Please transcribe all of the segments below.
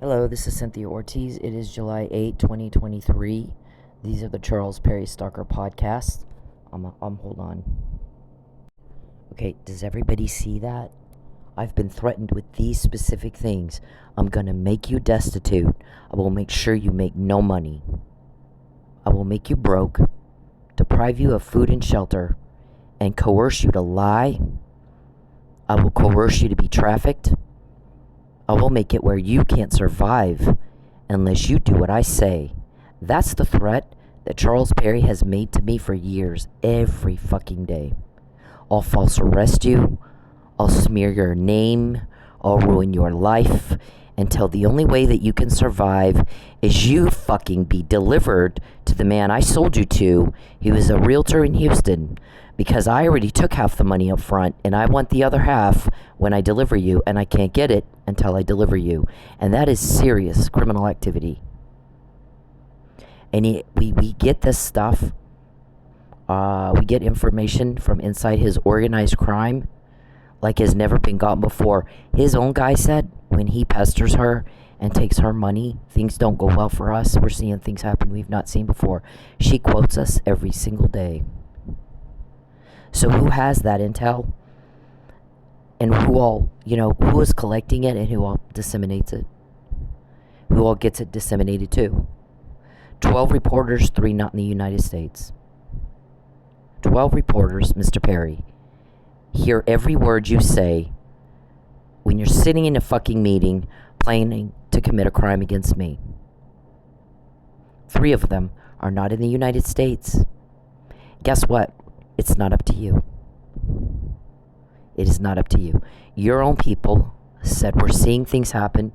Hello, this is Cynthia Ortiz. It is July 8, 2023. These are the Charles Perry Stalker podcasts. Hold on. Okay, does everybody see that? I've been threatened with these specific things. I'm gonna make you destitute. I will make sure you make no money. I will make you broke, deprive you of food and shelter, and coerce you to lie. I will coerce you to be trafficked. I will make it where you can't survive unless you do what I say. That's the threat that Charles Perry has made to me for years, every fucking day. I'll false arrest you. I'll smear your name. I'll ruin your life until the only way that you can survive is you fucking be delivered to the man I sold you to. He was a realtor in Houston, because I already took half the money up front and I want the other half when I deliver you, and I can't get it until I deliver you. And that is serious criminal activity. And we get this stuff. We get information from inside his organized crime like has never been gotten before. His own guy said when he pesters her and takes her money, things don't go well for us. We're seeing things happen we've not seen before. She quotes us every single day. So who has that intel? And who is collecting it and who all disseminates it? Who all gets it disseminated to? 12 reporters, 3 not in the United States. 12 reporters, Mr. Perry, hear every word you say when you're sitting in a fucking meeting planning to commit a crime against me. 3 of them are not in the United States. Guess what? It's not up to you. It is not up to you. Your own people said we're seeing things happen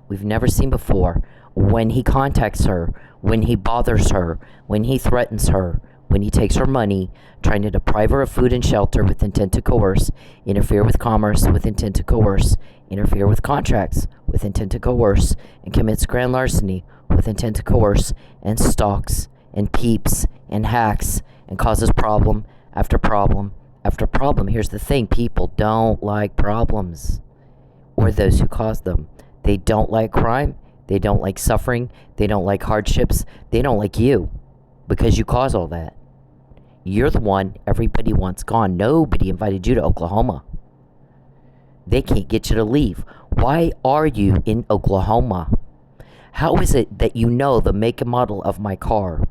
we've never seen before. When he contacts her, when he bothers her, when he threatens her, when he takes her money, trying to deprive her of food and shelter with intent to coerce, interfere with commerce with intent to coerce, interfere with contracts with intent to coerce, and commits grand larceny with intent to coerce, and stalks, and peeps, and hacks, and causes problem after problem after problem. Here's the thing, people don't like problems or those who cause them. They don't like crime. They don't like suffering. They don't like hardships. They don't like you because you cause all that. You're the one everybody wants gone. Nobody invited you to Oklahoma. They can't get you to leave. Why are you in Oklahoma? How is it that you know the make and model of my car?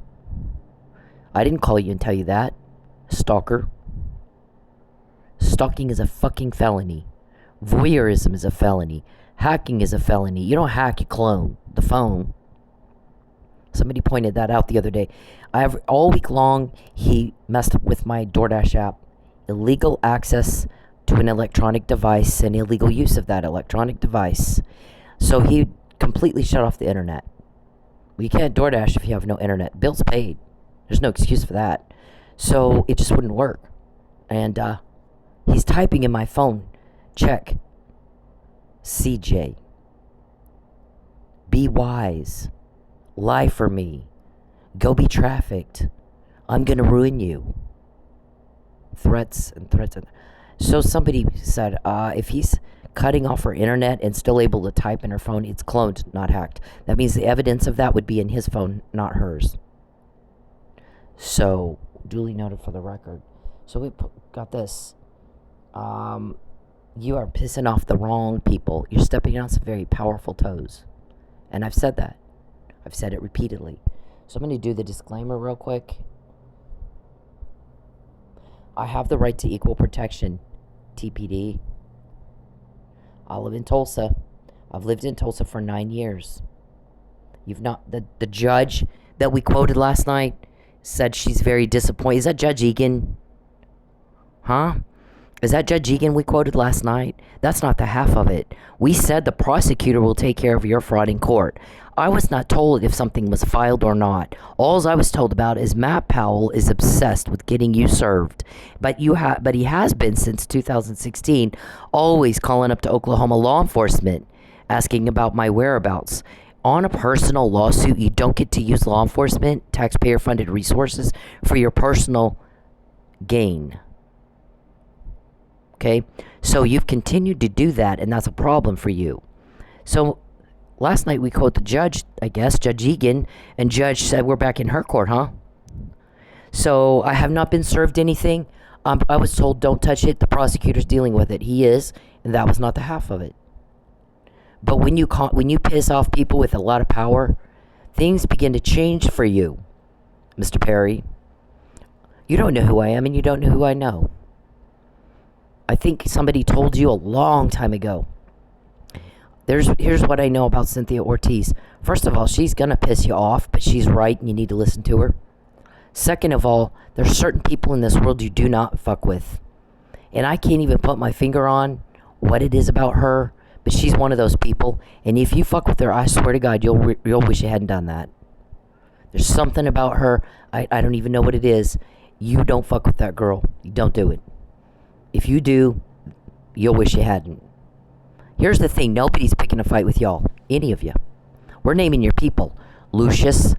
I didn't call you and tell you that, stalker. Stalking is a fucking felony. Voyeurism is a felony. Hacking is a felony. You don't hack, you clone the phone. Somebody pointed that out the other day. All week long, he messed with my DoorDash app. Illegal access to an electronic device and illegal use of that electronic device. So he completely shut off the internet. Well, you can't DoorDash if you have no internet. Bill's paid. There's no excuse for that. So it just wouldn't work. And he's typing in my phone. Check. CJ. Be wise. Lie for me. Go be trafficked. I'm going to ruin you. Threats and threats. So somebody said, if he's cutting off her internet and still able to type in her phone, it's cloned, not hacked. That means the evidence of that would be in his phone, not hers. So, duly noted for the record. So we got this. You are pissing off the wrong people. You're stepping on some very powerful toes. And I've said that. I've said it repeatedly. So I'm going to do the disclaimer real quick. I have the right to equal protection, TPD. I live in Tulsa. I've lived in Tulsa for 9 years. You've not, the judge that we quoted last night said she's very disappointed. Is that Judge Egan? Huh? Is that Judge Egan we quoted last night? That's not the half of it. We said the prosecutor will take care of your fraud in court. I was not told if something was filed or not. All I was told about is Matt Powell is obsessed with getting you served. But he has been since 2016, always calling up to Oklahoma law enforcement, asking about my whereabouts. On a personal lawsuit, you don't get to use law enforcement, taxpayer-funded resources for your personal gain. Okay? So you've continued to do that, and that's a problem for you. So Last night we quote the judge, I guess, Judge Egan, and Judge said we're back in her court, huh? So I have not been served anything. I was told don't touch it. The prosecutor's dealing with it. He is, and that was not the half of it. But when you piss off people with a lot of power, things begin to change for you, Mr. Perry. You don't know who I am, and you don't know who I know. I think somebody told you a long time ago. Here's what I know about Cynthia Ortiz. First of all, she's gonna piss you off, but she's right, and you need to listen to her. Second of all, there's certain people in this world you do not fuck with. And I can't even put my finger on what it is about her, but she's one of those people. And if you fuck with her, I swear to God, you'll wish you hadn't done that. There's something about her, I don't even know what it is. You don't fuck with that girl. You don't do it. If you do, you'll wish you hadn't. Here's the thing, nobody's picking a fight with y'all. Any of you. We're naming your people. Lucius,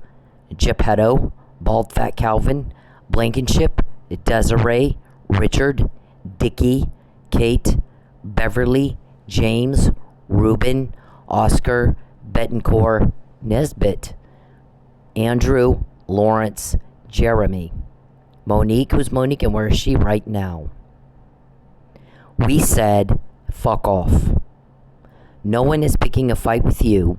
Geppetto, Bald Fat Calvin, Blankenship, Desiree, Richard, Dickie, Kate, Beverly, James, Ruben, Oscar, Betancourt, Nesbitt, Andrew, Lawrence, Jeremy. Monique, who's Monique and where is she right now? We said, fuck off. No one is picking a fight with you.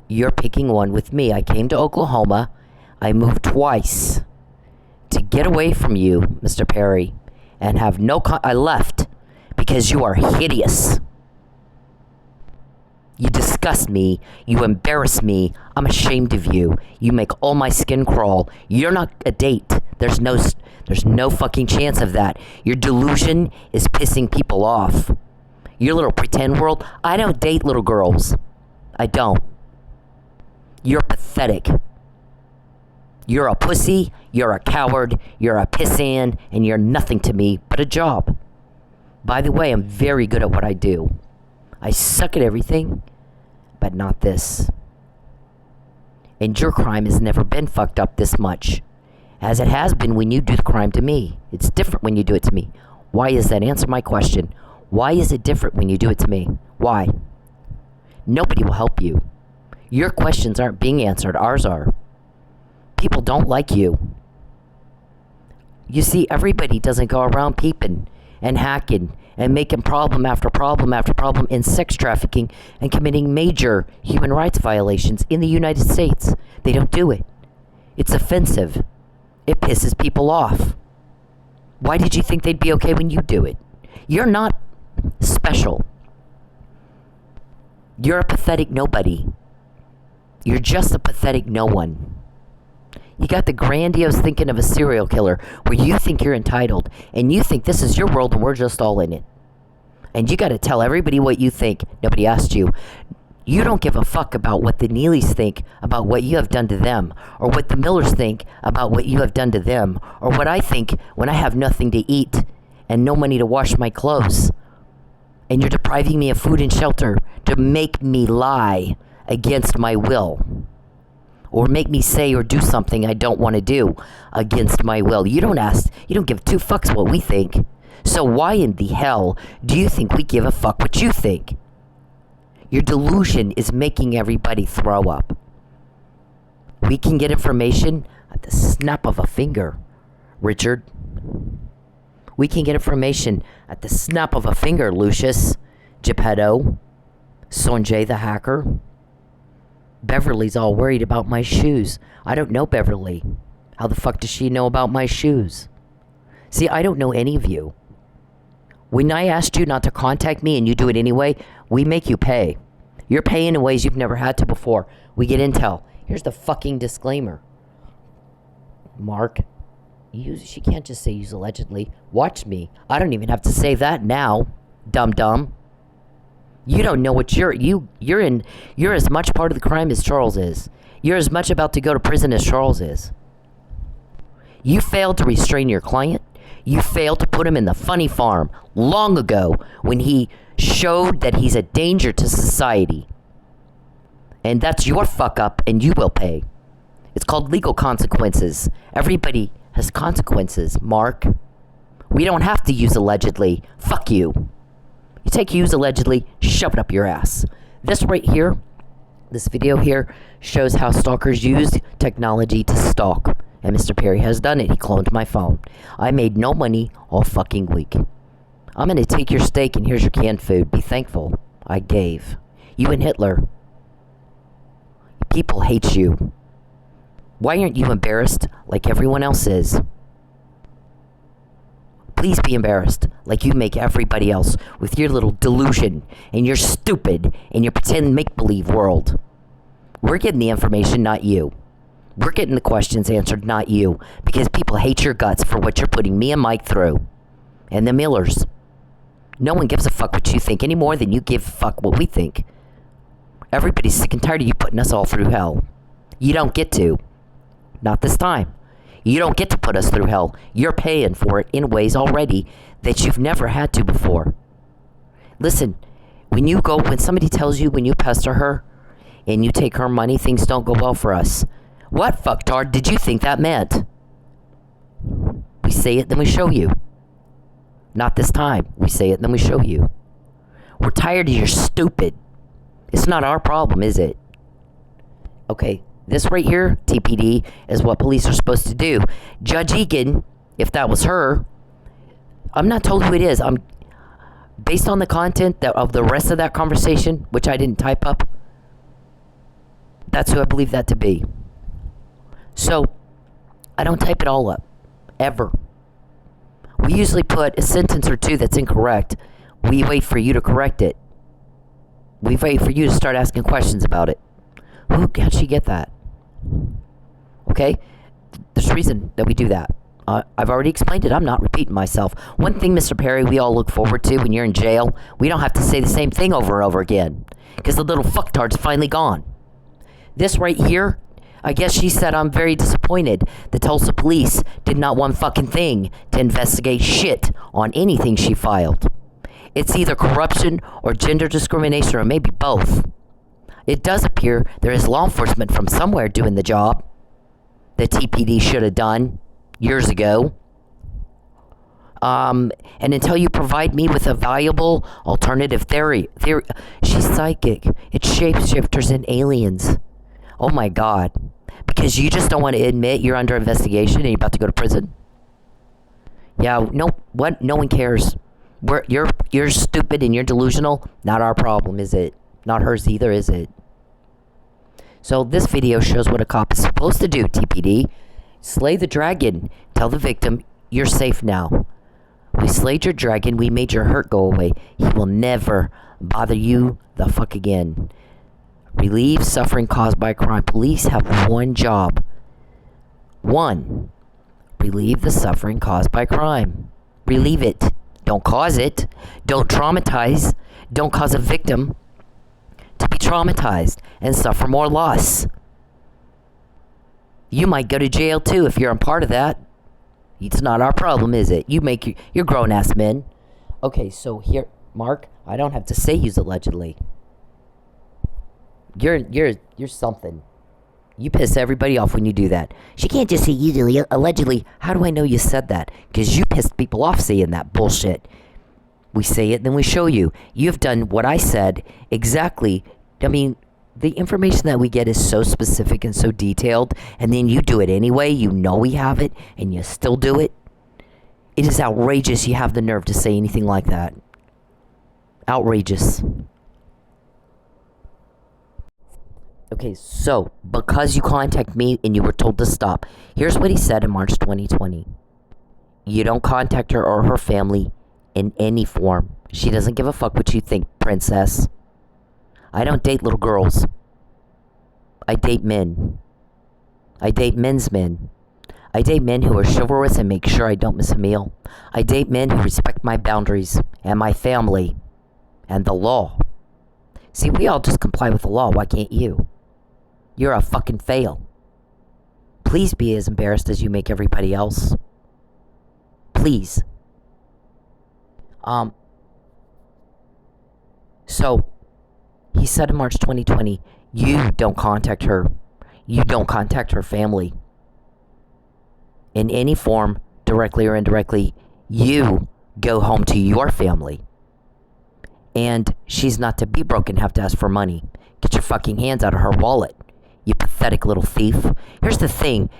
You're picking one with me. I came to Oklahoma. I moved twice to get away from you, Mr. Perry, and have I left because you are hideous. You disgust me. You embarrass me. I'm ashamed of you. You make all my skin crawl. You're not a date. There's no fucking chance of that. Your delusion is pissing people off. Your little pretend world. I don't date little girls. I don't. You're pathetic. You're a pussy. You're a coward. You're a pissant. And you're nothing to me but a job. By the way, I'm very good at what I do. I suck at everything, but not this. And your crime has never been fucked up this much, as it has been when you do the crime to me. It's different when you do it to me. Why is that? Answer my question. Why is it different when you do it to me? Why? Nobody will help you. Your questions aren't being answered. Ours are. People don't like you. You see, everybody doesn't go around peeping and hacking and making problem after problem after problem in sex trafficking and committing major human rights violations in the United States. They don't do it. It's offensive. It pisses people off. Why did you think they'd be okay when you do it? You're not special. You're a pathetic nobody. You're just a pathetic no one. You got the grandiose thinking of a serial killer where you think you're entitled and you think this is your world and we're just all in it. And you got to tell everybody what you think. Nobody asked you. You don't give a fuck about what the Neelys think about what you have done to them, or what the Millers think about what you have done to them, or what I think when I have nothing to eat and no money to wash my clothes. And you're depriving me of food and shelter to make me lie against my will. Or make me say or do something I don't want to do against my will. You don't give two fucks what we think. So why in the hell do you think we give a fuck what you think? Your delusion is making everybody throw up. We can get information at the snap of a finger, Richard. We can get information at the snap of a finger, Lucius, Geppetto, Sonjay the hacker. Beverly's all worried about my shoes. I don't know Beverly. How the fuck does she know about my shoes? See, I don't know any of you. When I asked you not to contact me and you do it anyway, we make you pay. You're paying in ways you've never had to before. We get intel. Here's the fucking disclaimer. Mark, she can't just say use allegedly. Watch me. I don't even have to say that now, dum-dum. You don't know what you're as much part of the crime as Charles is. You're as much about to go to prison as Charles is. You failed to restrain your client. You failed to put him in the funny farm long ago when he showed that he's a danger to society. And that's your fuck up and you will pay. It's called legal consequences. Everybody has consequences, Mark. We don't have to use allegedly. Fuck you. You take use allegedly, shove it up your ass. This right here This video here shows how stalkers use technology to stalk. And Mr. Perry has done it. He cloned my phone. I made no money all fucking week. I'm going to take your steak and here's your canned food. Be thankful I gave. You and Hitler. People hate you. Why aren't you embarrassed like everyone else is? Please be embarrassed like you make everybody else with your little delusion and your stupid and your pretend make-believe world. We're getting the information, not you. We're getting the questions answered, not you. Because people hate your guts for what you're putting me and Mike through. And the Millers. No one gives a fuck what you think any more than you give a fuck what we think. Everybody's sick and tired of you putting us all through hell. You don't get to. Not this time. You don't get to put us through hell. You're paying for it in ways already that you've never had to before. Listen, when somebody tells you when you pester her and you take her money, things don't go well for us. What fucktard did you think that meant? We say it, then we show you. Not this time. We say it, then we show you. We're tired of your stupid. It's not our problem, is it? Okay, this right here, TPD, is what police are supposed to do. Judge Egan, if that was her, I'm not told who it is. Based on the content of the rest of that conversation, which I didn't type up, that's who I believe that to be. So, I don't type it all up. Ever. We usually put a sentence or two that's incorrect. We wait for you to correct it. We wait for you to start asking questions about it. How'd she get that? Okay? There's a reason that we do that. I've already explained it. I'm not repeating myself. One thing, Mr. Perry, we all look forward to when you're in jail, we don't have to say the same thing over and over again. Because the little fucktard's finally gone. This right here, I guess she said, I'm very disappointed. The Tulsa police did not one fucking thing to investigate shit on anything she filed. It's either corruption or gender discrimination or maybe both. It does appear there is law enforcement from somewhere doing the job that TPD should have done years ago. And until you provide me with a valuable alternative theory, she's psychic. It's shapeshifters and aliens. Oh my God. Because you just don't want to admit you're under investigation and you're about to go to prison? Yeah, no one cares. You're stupid and you're delusional. Not our problem, is it? Not hers either, is it? So this video shows what a cop is supposed to do, TPD. Slay the dragon. Tell the victim, you're safe now. We slayed your dragon. We made your hurt go away. He will never bother you the fuck again. Relieve suffering caused by crime. Police have one job. One. Relieve the suffering caused by crime. Relieve it. Don't cause it. Don't traumatize. Don't cause a victim to be traumatized and suffer more loss. You might go to jail too if you're a part of that. It's not our problem, is it? You're grown-ass men. Okay, so here, Mark, I don't have to say use allegedly. You're something. You piss everybody off when you do that. She can't just say usually, allegedly. How do I know you said that? Because you pissed people off saying that bullshit. We say it, then we show you. You've done what I said exactly. I mean, the information that we get is so specific and so detailed, and then you do it anyway. You know we have it, and you still do it. It is outrageous you have the nerve to say anything like that. Outrageous. Okay, so, because you contacted me and you were told to stop, here's what he said in March 2020. You don't contact her or her family in any form. She doesn't give a fuck what you think, princess. I don't date little girls. I date men. I date men's men. I date men who are chivalrous and make sure I don't miss a meal. I date men who respect my boundaries and my family and the law. See, we all just comply with the law. Why can't you? You're a fucking fail. Please be as embarrassed as you make everybody else. Please. So, he said in March 2020, you don't contact her. You don't contact her family. In any form, directly or indirectly, you go home to your family. And she's not to be broke and have to ask for money. Get your fucking hands out of her wallet, you pathetic little thief. Here's the thing.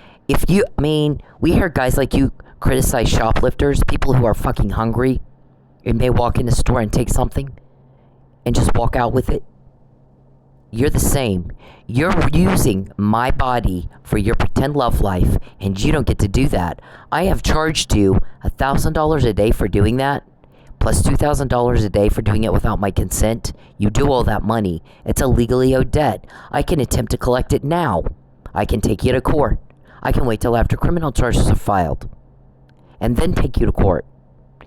We hear guys like you criticize shoplifters, people who are fucking hungry, and may walk in the store and take something and just walk out with it. You're the same. You're using my body for your pretend love life, and you don't get to do that. I have charged you $1,000 a day for doing that, plus $2,000 a day for doing it without my consent. You do all that money. It's a legally owed debt. I can attempt to collect it now. I can take you to court. I can wait till after criminal charges are filed, and then take you to court.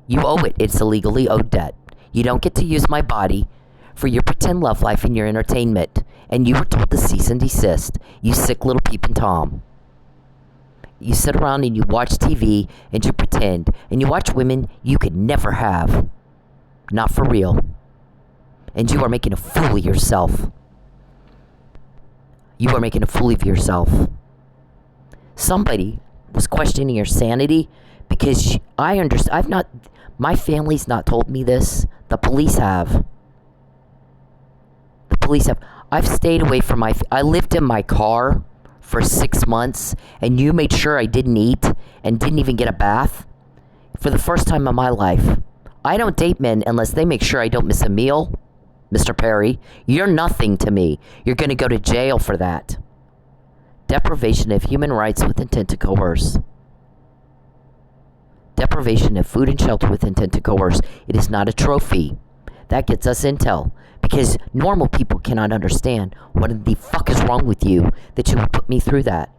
You owe it. It's a legally owed debt. You don't get to use my body for your pretend love life and your entertainment. And you were told to cease and desist. You sick little peeping Tom. You sit around and you watch TV and you pretend. And you watch women you could never have. Not for real. And you are making a fool of yourself. You are making a fool of yourself. Somebody was questioning your sanity because I understand. My family's not told me this. The police have. I've stayed away from I lived in my car for 6 months, and you made sure I didn't eat and didn't even get a bath for the first time in my life. I don't date men unless they make sure I don't miss a meal, Mr. Perry. You're nothing to me. You're going to go to jail for that. Deprivation of human rights with intent to coerce. Deprivation of food and shelter with intent to coerce. It is not a trophy. That gets us intel. Because normal people cannot understand what the fuck is wrong with you that you would put me through that.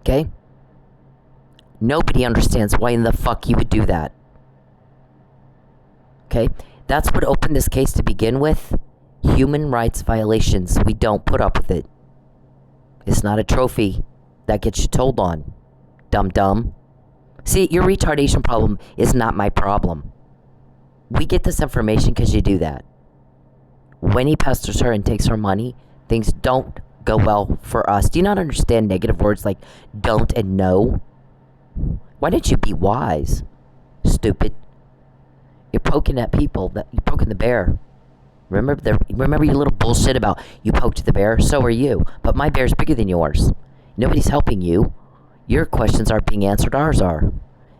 Okay? Nobody understands why in the fuck you would do that. Okay? That's what opened this case to begin with. Human rights violations. We don't put up with it. It's not a trophy that gets you told on. Dum-dum. See, your retardation problem is not my problem. We get this information because you do that. When he pesters her and takes her money, things don't go well for us. Do you not understand negative words like don't and no? Why don't you be wise, stupid? You're poking at people. You're poking the bear. Remember your little bullshit about you poked the bear? So are you. But my bear's bigger than yours. Nobody's helping you. Your questions aren't being answered. Ours are.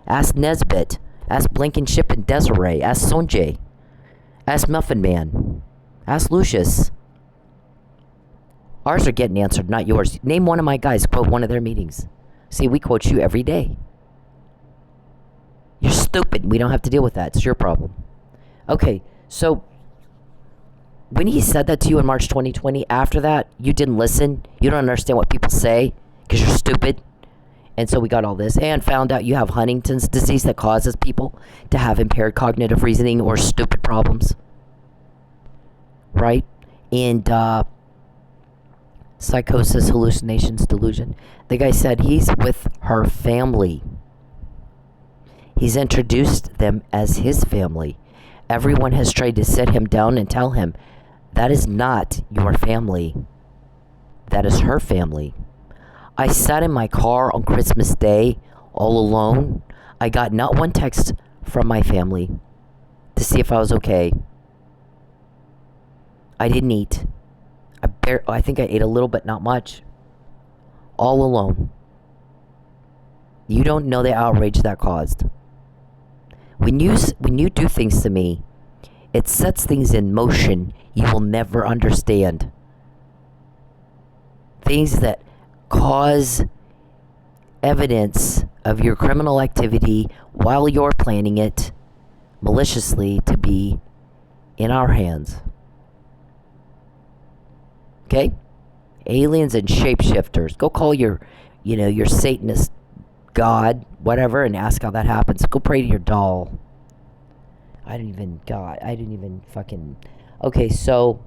Ask Nesbitt. Ask Blankenship and Desiree. Ask Sonjay. Ask Muffin Man. Ask Lucius. Ours are getting answered, not yours. Name one of my guys. Quote one of their meetings. See, we quote you every day. You're stupid. We don't have to deal with that. It's your problem. Okay, so when he said that to you in March 2020, after that, you didn't listen. You don't understand what people say because you're stupid. And so we got all this and found out you have Huntington's disease that causes people to have impaired cognitive reasoning or stupid problems. Right? And psychosis, hallucinations, delusion. The guy said he's with her family. He's introduced them as his family. Everyone has tried to sit him down and tell him, that is not your family. That is her family. I sat in my car on Christmas Day, all alone. I got not one text from my family to see if I was okay. I didn't eat. I think I ate a little, but not much. All alone. You don't know the outrage that caused. When you do things to me, it sets things in motion you will never understand. Things that cause evidence of your criminal activity while you're planning it maliciously to be in our hands. Okay? Aliens and shapeshifters. Go call your Satanist God, whatever, and ask how that happens. Go pray to your doll. I didn't even fucking... Okay, so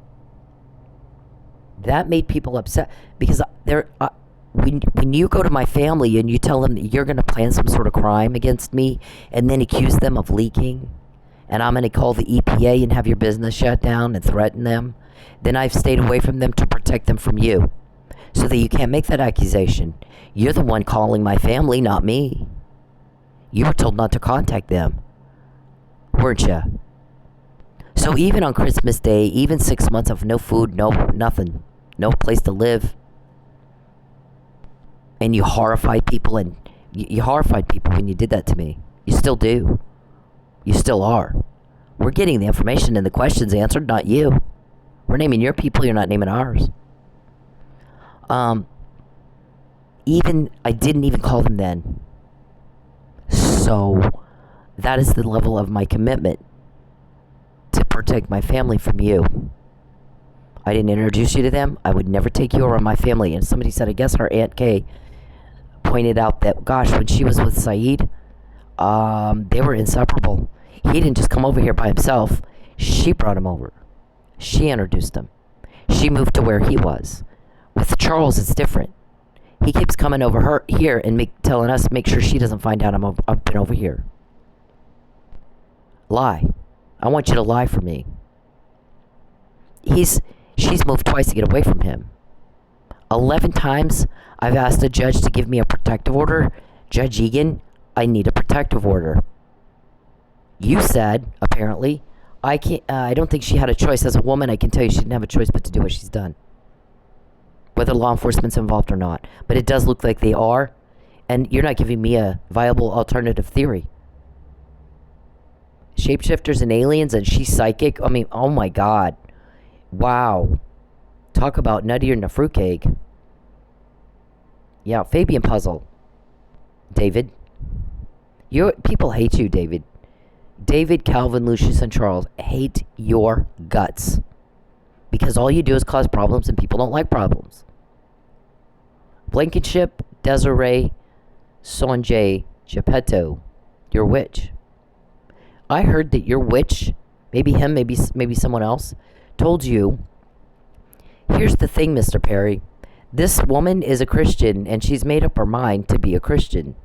that made people upset because when you go to my family and you tell them that you're going to plan some sort of crime against me and then accuse them of leaking, and I'm going to call the EPA and have your business shut down and threaten them, then I've stayed away from them to protect them from you so that you can't make that accusation. You're the one calling my family, not me. You were told not to contact them, weren't you? So even on Christmas Day, even 6 months of no food, no nothing, no place to live, and you horrified people, and you horrified people when you did that to me. You still do. You still are. We're getting the information and the questions answered, not you. We're naming your people, you're not naming ours. I didn't even call them then. So that is the level of my commitment to protect my family from you. I didn't introduce you to them. I would never take you around my family. And somebody said, I guess her Aunt Kay pointed out that, gosh, when she was with Saeed, they were inseparable. He didn't just come over here by himself. She brought him over. She introduced him. She moved to where he was. With Charles, it's different. He keeps coming over here and telling us, make sure she doesn't find out I've been over here. Lie. I want you to lie for me. She's moved twice to get away from him. 11 times I've asked a judge to give me a protective order. Judge Egan, I need a protective order. You said, apparently, I don't think she had a choice. As a woman, I can tell you she didn't have a choice but to do what she's done, whether law enforcement's involved or not. But it does look like they are, and you're not giving me a viable alternative theory. Shapeshifters and aliens, and she's psychic. I mean, oh my God. Wow. Talk about nuttier than a fruitcake. Yeah, Fabian puzzle. David. People hate you, David. David, Calvin, Lucius, and Charles hate your guts. Because all you do is cause problems, and people don't like problems. Blankenship, Desiree, Sonjay, Geppetto, your witch. I heard that your witch, maybe him, maybe someone else, told you, here's the thing, Mr. Perry. This woman is a Christian, and she's made up her mind to be a Christian.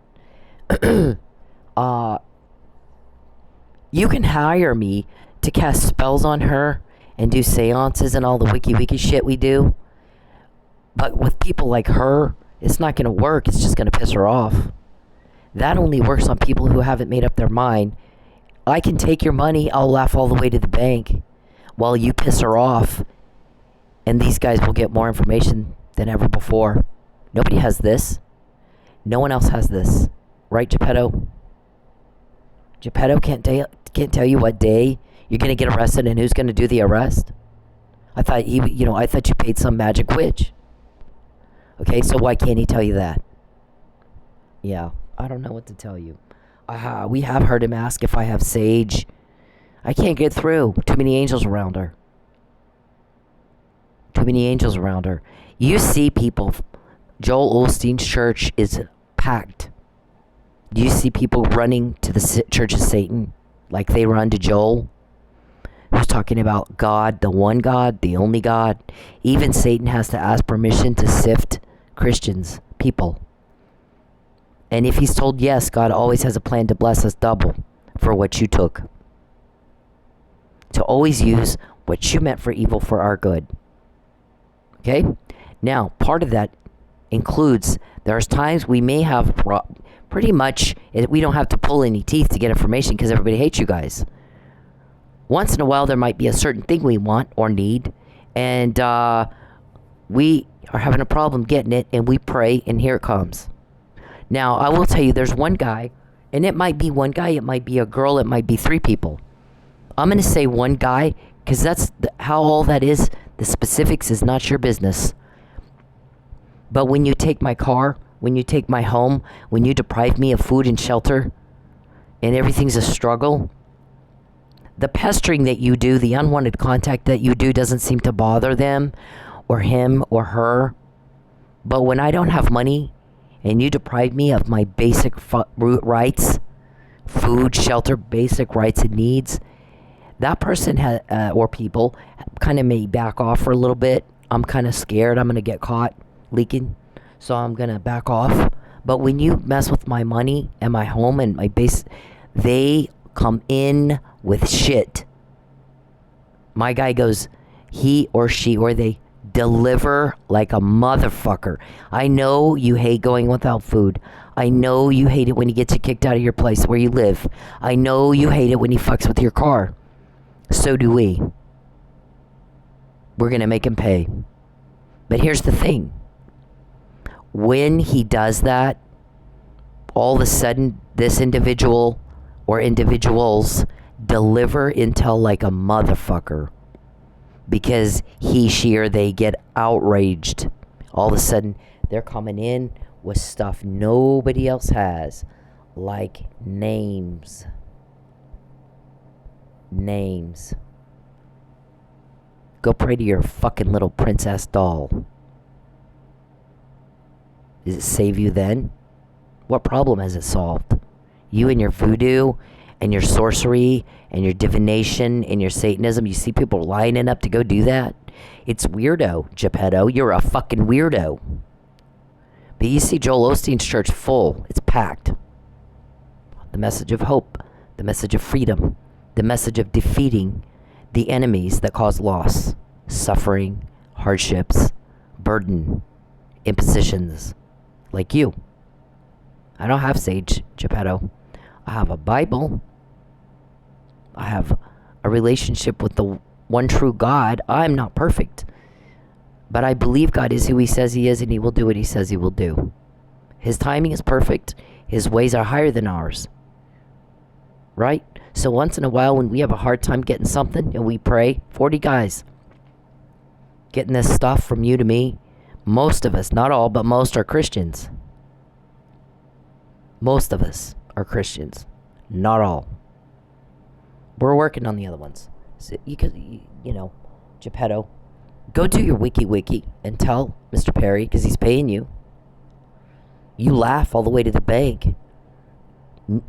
You can hire me to cast spells on her and do seances and all the wiki shit we do. But with people like her, it's not going to work. It's just going to piss her off. That only works on people who haven't made up their mind. I can take your money. I'll laugh all the way to the bank while you piss her off. And these guys will get more information than ever before. Nobody has this. No one else has this. Right, Geppetto? Geppetto can't tell you what day you're going to get arrested and who's going to do the arrest. I thought I thought you paid some magic witch. Okay, so why can't he tell you that? Yeah, I don't know what to tell you. We have heard him ask if I have sage. I can't get through. Too many angels around her. Too many angels around her. You see people. Joel Osteen's church is packed. Do you see people running to the Church of Satan like they run to Joel? Who's talking about God, the one God, the only God. Even Satan has to ask permission to sift Christians, people. And if he's told yes, God always has a plan to bless us double for what you took. To always use what you meant for evil for our good. Okay? Now, part of that includes there's times we may have pretty much, we don't have to pull any teeth to get information because everybody hates you guys. Once in a while, there might be a certain thing we want or need, and we are having a problem getting it, and we pray, and here it comes. Now, I will tell you, there's one guy, and it might be one guy, it might be a girl, it might be 3 people. I'm going to say one guy, because that's how all that is. The specifics is not your business. But when you take my car, when you take my home, when you deprive me of food and shelter, and everything's a struggle, the pestering that you do, the unwanted contact that you do doesn't seem to bother them, or him, or her. But when I don't have money, and you deprive me of my basic rights, food, shelter, basic rights and needs, that person or people kind of may back off for a little bit. I'm kind of scared I'm going to get caught leaking, so I'm going to back off. But when you mess with my money and my home and my base, they come in with shit. My guy goes, he or she or they deliver like a motherfucker. I know you hate going without food. I know you hate it when he gets you kicked out of your place where you live. I know you hate it when he fucks with your car. So do we. We're going to make him pay. But here's the thing. When he does that, all of a sudden, this individual or individuals deliver intel like a motherfucker. Because he, she, or they get outraged. All of a sudden, they're coming in with stuff nobody else has. Like names. Names. Go pray to your fucking little princess doll. Does it save you then? What problem has it solved? You and your voodoo and your sorcery and your divination and your Satanism, you see people lining up to go do that? It's weirdo, Geppetto. You're a fucking weirdo. But you see Joel Osteen's church full. It's packed. The message of hope. The message of freedom. The message of defeating the enemies that cause loss, suffering, hardships, burden, impositions. Like you. I don't have Sage, Geppetto. I have a Bible. I have a relationship with the one true God. I'm not perfect. But I believe God is who he says he is, and he will do what he says he will do. His timing is perfect. His ways are higher than ours. Right? So once in a while when we have a hard time getting something and we pray, 40 guys getting this stuff from you to me, most of us, not all, but most are Christians. Most of us are Christians. Not all. We're working on the other ones. So you could, you know, Geppetto, go do your wiki and tell Mr. Perry, because he's paying you. You laugh all the way to the bank.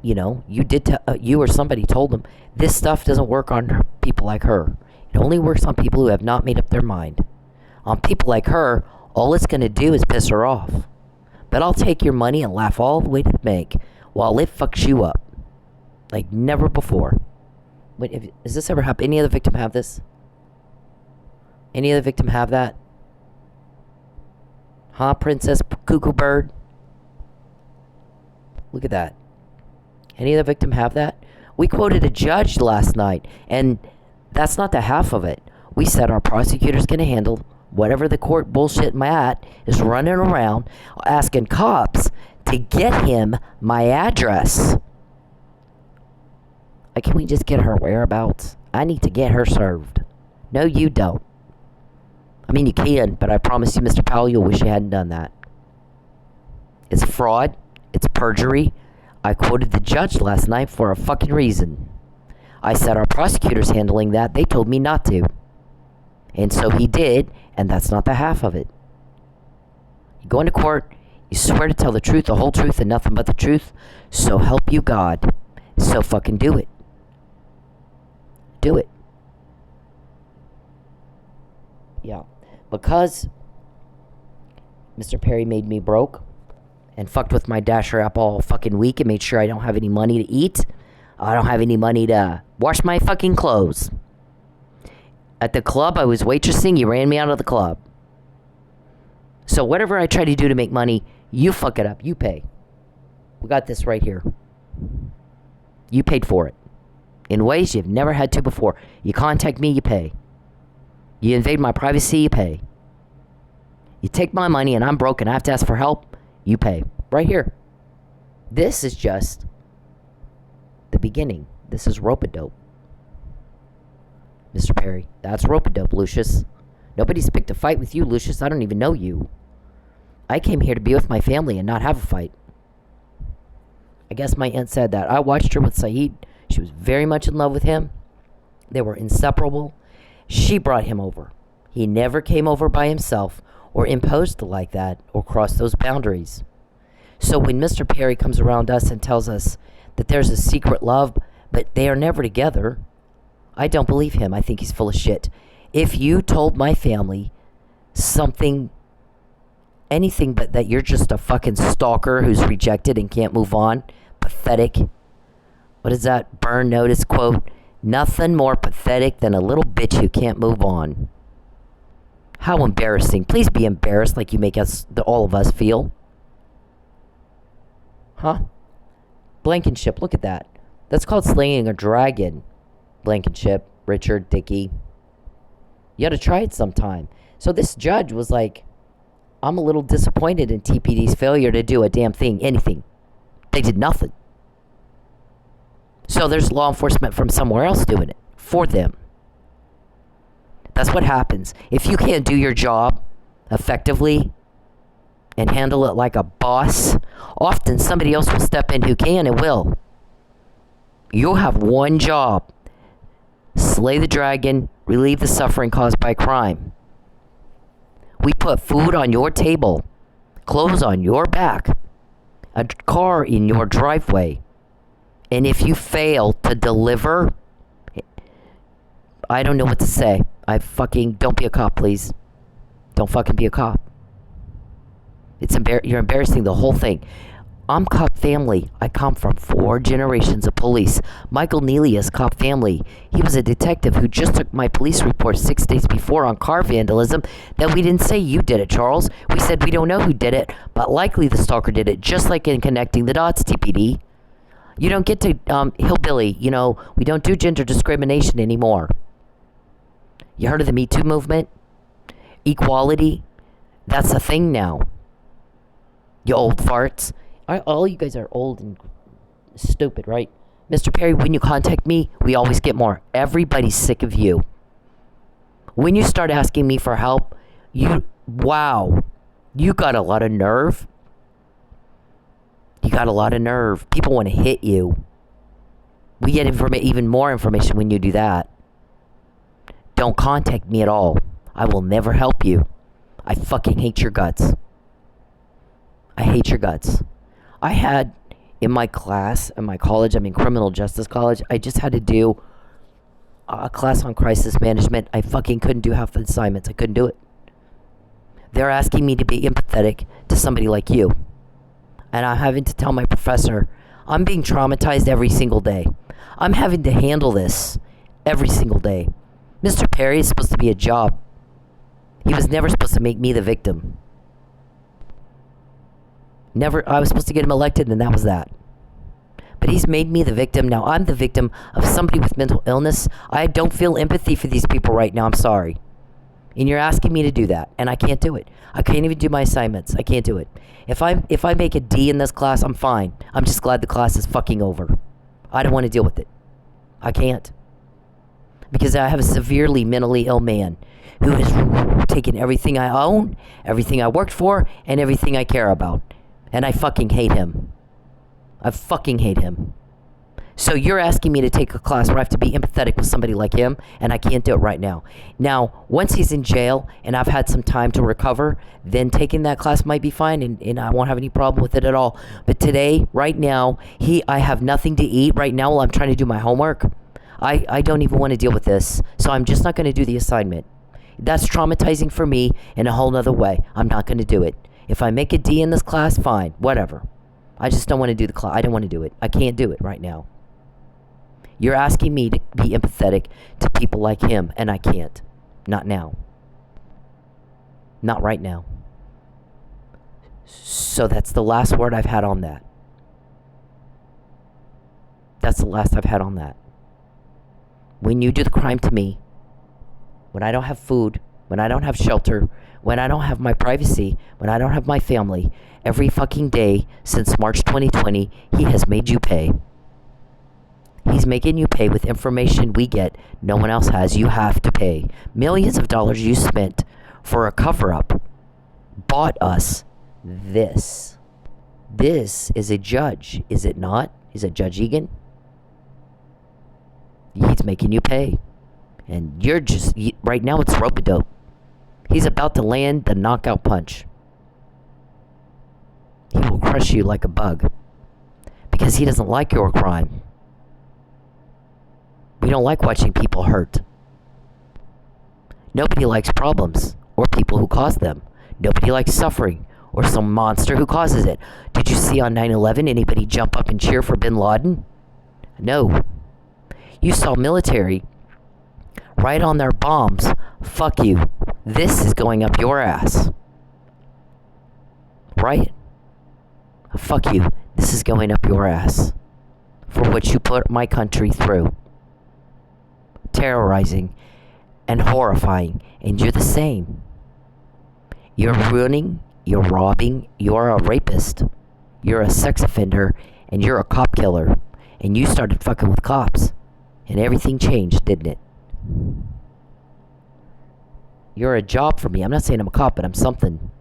You know, you or somebody told him, this stuff doesn't work on people like her. It only works on people who have not made up their mind. On people like her, all it's going to do is piss her off. But I'll take your money and laugh all the way to the bank while it fucks you up. Like never before. Has this ever happened? Any other victim have this? Any other victim have that? Huh, Princess Cuckoo Bird? Look at that. Any other victim have that? We quoted a judge last night, and that's not the half of it. We said our prosecutor's going to handle whatever the court bullshit Matt is running around asking cops to get him my address. Like, can we just get her whereabouts? I need to get her served. No, you don't. I mean, you can, but I promise you, Mr. Powell, you'll wish you hadn't done that. It's fraud. It's perjury. I quoted the judge last night for a fucking reason. I said our prosecutor's handling that. They told me not to. And so he did, and that's not the half of it. You go into court, you swear to tell the truth, the whole truth, and nothing but the truth. So help you God. So fucking do it. Do it. Yeah. Because Mr. Perry made me broke and fucked with my Dasher app all fucking week and made sure I don't have any money to eat. I don't have any money to wash my fucking clothes. At the club I was waitressing, you ran me out of the club. So whatever I try to do to make money, you fuck it up. You pay. We got this right here. You paid for it. In ways you've never had to before. You contact me, you pay. You invade my privacy, you pay. You take my money and I'm broke and I have to ask for help, you pay. Right here. This is just the beginning. This is rope-a-dope. Mr. Perry, that's rope-a-dope, Lucius. Nobody's picked a fight with you, Lucius. I don't even know you. I came here to be with my family and not have a fight. I guess my aunt said that. I watched her with Saeed. She was very much in love with him. They were inseparable. She brought him over. He never came over by himself or imposed like that or crossed those boundaries. So when Mr. Perry comes around us and tells us that there's a secret love, but they are never together, I don't believe him. I think he's full of shit. If you told my family something, anything but that you're just a fucking stalker who's rejected and can't move on, pathetic. What is that Burn Notice quote? Nothing more pathetic than a little bitch who can't move on. How embarrassing. Please be embarrassed like you make us, all of us, feel. Huh? Blankenship, look at that. That's called slaying a dragon, Blankenship. Richard, Dickie. You ought to try it sometime. So this judge was like, I'm a little disappointed in TPD's failure to do a damn thing, anything. They did nothing. So there's law enforcement from somewhere else doing it for them. That's what happens. If you can't do your job effectively and handle it like a boss, often somebody else will step in who can and will. You'll have one job: slay the dragon, relieve the suffering caused by crime. We put food on your table, clothes on your back, a car in your driveway. And if you fail to deliver, I don't know what to say. Don't be a cop, please. Don't fucking be a cop. You're embarrassing the whole thing. I'm cop family. I come from 4 generations of police. Michael Neely's cop family. He was a detective who just took my police report 6 days before on car vandalism. That we didn't say you did it, Charles. We said we don't know who did it, but likely the stalker did it, just like in Connecting the Dots, TPD. You don't get to, Hillbilly, we don't do gender discrimination anymore. You heard of the Me Too movement? Equality? That's a thing now. You old farts. All you guys are old and stupid, right? Mr. Perry, when you contact me, we always get more. Everybody's sick of you. When you start asking me for help, wow, you got a lot of nerve. You got a lot of nerve. People want to hit you. We get even more information when you do that. Don't contact me at all. I will never help you. I fucking hate your guts. I hate your guts. I had in my class, in my college, I'm in criminal justice college, I just had to do a class on crisis management. I fucking couldn't do half the assignments. I couldn't do it. They're asking me to be empathetic to somebody like you. And I'm having to tell my professor, I'm being traumatized every single day. I'm having to handle this every single day. Mr. Perry is supposed to be a job. He was never supposed to make me the victim. I was supposed to get him elected, and that was that. But he's made me the victim. Now I'm the victim of somebody with mental illness. I don't feel empathy for these people right now. I'm sorry. And you're asking me to do that, and I can't do it. I can't even do my assignments. I can't do it. If I make a D in this class, I'm fine. I'm just glad the class is fucking over. I don't want to deal with it. I can't. Because I have a severely mentally ill man who has taken everything I own, everything I worked for, and everything I care about. And I fucking hate him. I fucking hate him. So you're asking me to take a class where I have to be empathetic with somebody like him, and I can't do it right now. Now, once he's in jail and I've had some time to recover, then taking that class might be fine, and I won't have any problem with it at all. But today, right now, I have nothing to eat right now while I'm trying to do my homework. I don't even want to deal with this, so I'm just not going to do the assignment. That's traumatizing for me in a whole nother way. I'm not going to do it. If I make a D in this class, fine, whatever. I just don't want to do the class. I don't want to do it. I can't do it right now. You're asking me to be empathetic to people like him, and I can't. Not now. Not right now. So that's the last word I've had on that. That's the last I've had on that. When you do the crime to me, when I don't have food, when I don't have shelter, when I don't have my privacy, when I don't have my family, every fucking day since March 2020, he has made you pay. He's making you pay with information we get no one else has. You have to pay. Millions of dollars you spent for a cover-up bought us this. This is a judge, is it not? Is it Judge Egan? He's making you pay. And you're just, right now it's rope-a-dope. He's about to land the knockout punch. He will crush you like a bug. Because he doesn't like your crime. We don't like watching people hurt. Nobody likes problems or people who cause them. Nobody likes suffering or some monster who causes it. Did you see on 9/11 anybody jump up and cheer for bin Laden? No. You saw military right on their bombs. Fuck you. This is going up your ass. Right? Fuck you. This is going up your ass. For what you put my country through. terrorizing, and horrifying. And you're the same. You're ruining, you're robbing, you're a rapist, you're a sex offender, and you're a cop killer. And you started fucking with cops. And everything changed, didn't it? You're a job for me. I'm not saying I'm a cop, but I'm something.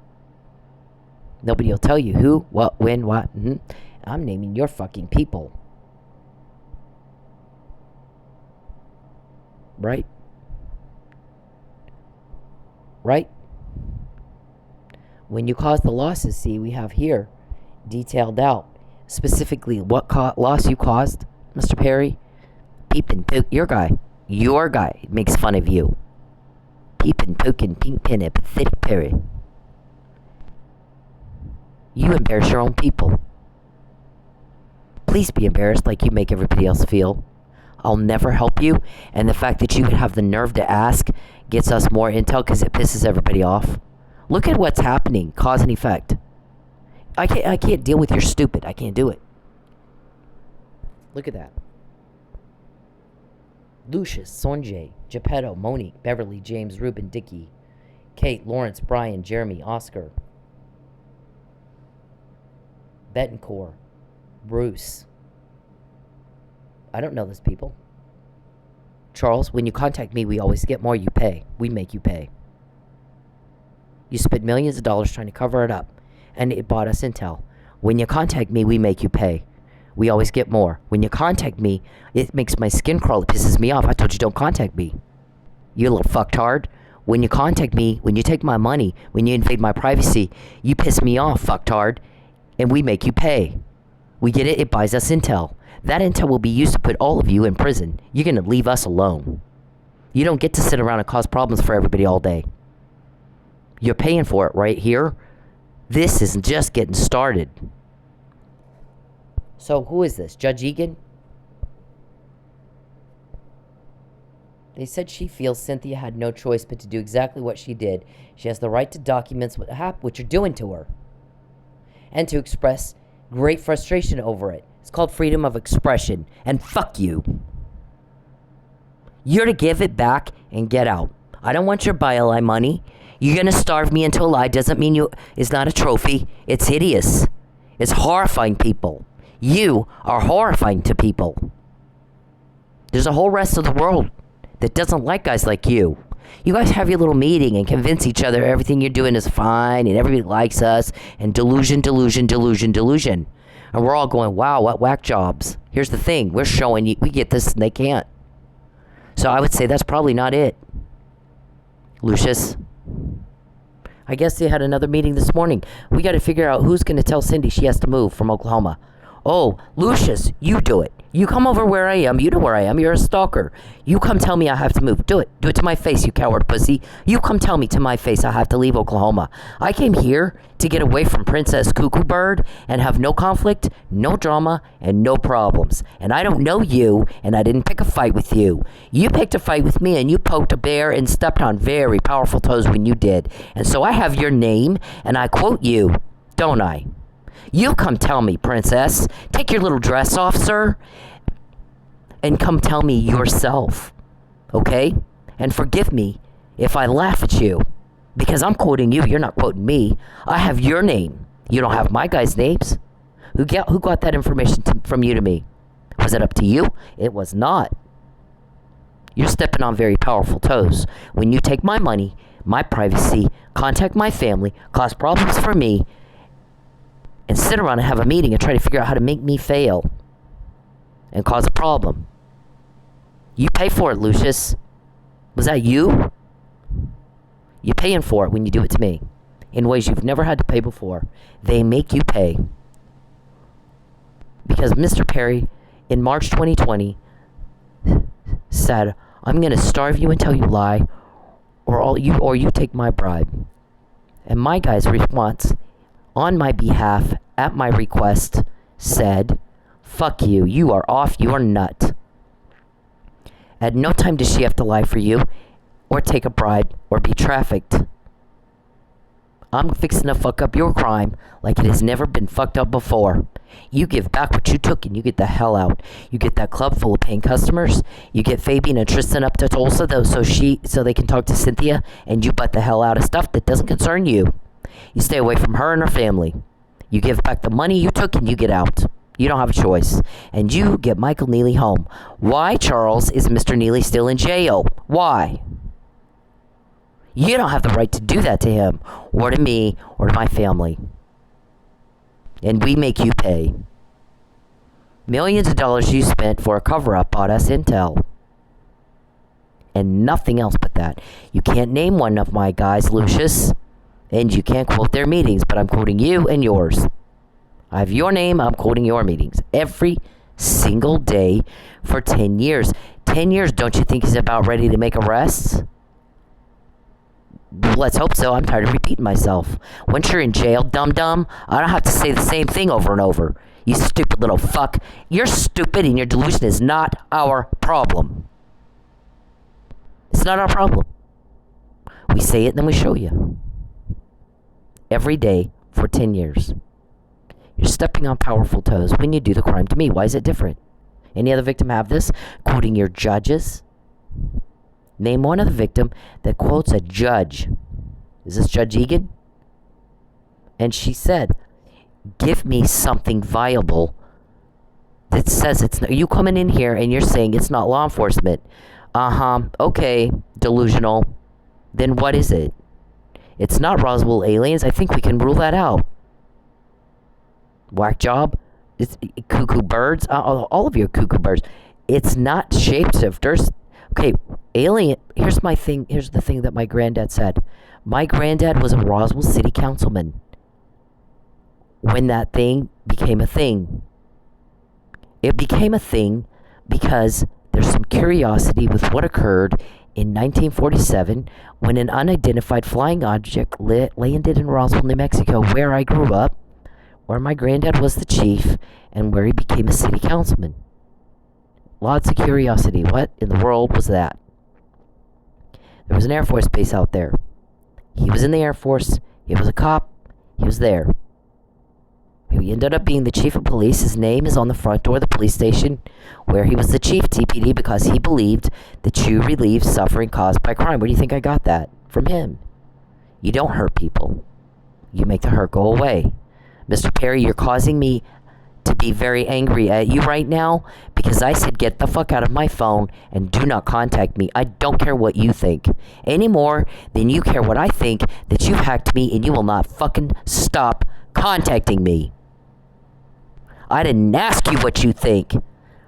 Nobody will tell you who, what, when, what. I'm naming your fucking people. Right? Right? When you cause the losses, see, we have here detailed out specifically what loss you caused, Mr. Perry. Peep and poke, your guy makes fun of you. Peep and poke and pink pin and pathetic Perry. You embarrass your own people. Please be embarrassed like you make everybody else feel. I'll never help you, and the fact that you would have the nerve to ask gets us more intel because it pisses everybody off. Look at what's happening, cause and effect. I can't deal with your stupid. I can't do it. Look at that. Lucius, Sonjay, Geppetto, Monique, Beverly, James, Ruben, Dickey, Kate, Lawrence, Brian, Jeremy, Oscar, Betancourt, Bruce. I don't know those people. Charles, when you contact me, we always get more. You pay. We make you pay. You spent millions of dollars trying to cover it up, and it bought us intel. When you contact me, we make you pay. We always get more. When you contact me, it makes my skin crawl. It pisses me off. I told you don't contact me. You little fucktard. When you contact me, when you take my money, when you invade my privacy, you piss me off, fucktard. And we make you pay. We get it. It buys us intel. That intel will be used to put all of you in prison. You're going to leave us alone. You don't get to sit around and cause problems for everybody all day. You're paying for it right here. This is just getting started. So who is this? Judge Egan? They said she feels Cynthia had no choice but to do exactly what she did. She has the right to document what you're doing to her. And to express great frustration over it. It's called freedom of expression. And fuck you. You're to give it back and get out. I don't want your bio-lie money. You're going to starve me into a lie. Doesn't mean it's not a trophy. It's hideous. It's horrifying people. You are horrifying to people. There's a whole rest of the world that doesn't like guys like you. You guys have your little meeting and convince each other everything you're doing is fine and everybody likes us and delusion. And we're all going, wow, what whack jobs. Here's the thing. We're showing you, we get this and they can't. So I would say that's probably not it. Lucius. I guess they had another meeting this morning. We got to figure out who's going to tell Cindy she has to move from Oklahoma. Oh, Lucius, you do it. You come over where I am. You know where I am. You're a stalker. You come tell me I have to move. Do it. Do it to my face, you coward pussy. You come tell me to my face I have to leave Oklahoma. I came here to get away from Princess Cuckoo Bird and have no conflict, no drama, and no problems. And I don't know you, and I didn't pick a fight with you. You picked a fight with me, and you poked a bear and stepped on very powerful toes when you did. And so I have your name, and I quote you, don't I? You come tell me, princess. Take your little dress off, sir, and come tell me yourself, okay? And forgive me if I laugh at you, because I'm quoting you. You're not quoting me. I have your name. You don't have my guys' names. Who got that information from you to me? Was it up to you? It was not. You're stepping on very powerful toes when you take my money, my privacy, contact my family, cause problems for me, and sit around and have a meeting and try to figure out how to make me fail and cause a problem. You pay for it, Lucius. Was that you? You're paying for it when you do it to me in ways you've never had to pay before. They make you pay. Because Mr. Perry, in March 2020, said, I'm going to starve you until you lie, or you take my bribe. And my guy's response, on my behalf, at my request, said, fuck you, you are off your nut. At no time does she have to lie for you, or take a bribe, or be trafficked. I'm fixing to fuck up your crime like it has never been fucked up before. You give back what you took and you get the hell out. You get that club full of paying customers. You get Fabian and Tristan up to Tulsa so they can talk to Cynthia, and you butt the hell out of stuff that doesn't concern you. You stay away from her and her family. You give back the money you took and you get out. You don't have a choice. And you get Michael Neely home. Why, Charles, is Mr. Neely still in jail? Why? You don't have the right to do that to him, or to me, or to my family. And we make you pay. Millions of dollars you spent for a cover-up bought us intel. And nothing else but that. You can't name one of my guys, Lucius. And you can't quote their meetings, but I'm quoting you and yours. I have your name, I'm quoting your meetings. Every single day for 10 years. 10 years, don't you think he's about ready to make arrests? Let's hope so. I'm tired of repeating myself. Once you're in jail, dum-dum, I don't have to say the same thing over and over. You stupid little fuck. You're stupid and your delusion is not our problem. It's not our problem. We say it and then we show you. Every day for 10 years. You're stepping on powerful toes when you do the crime to me. Why is it different? Any other victim have this? Quoting your judges? Name one other victim that quotes a judge. Is this Judge Egan? And she said, give me something viable that says it's not. You coming in here and you're saying it's not law enforcement. Okay, delusional. Then what is it? It's not Roswell aliens. I think we can rule that out. Whack job. It's cuckoo birds. All of you are cuckoo birds. It's not shapeshifters. Okay, alien. Here's my thing. Here's the thing that my granddad said. My granddad was a Roswell city councilman when that thing became a thing. It became a thing because there's some curiosity with what occurred in 1947 when an unidentified flying object landed in Roswell, New Mexico, where I grew up, where my granddad was the chief, and where he became a city councilman. Lots of curiosity. What in the world was that? There was an Air Force base out there. He was in the Air Force. He was a cop. He was there. He ended up being the chief of police. His name is on the front door of the police station where he was the chief TPD because he believed that you relieve suffering caused by crime. Where do you think I got that? From him. You don't hurt people. You make the hurt go away. Mr. Perry, you're causing me to be very angry at you right now because I said get the fuck out of my phone and do not contact me. I don't care what you think any more than you care what I think that you've hacked me and you will not fucking stop contacting me. I didn't ask you what you think.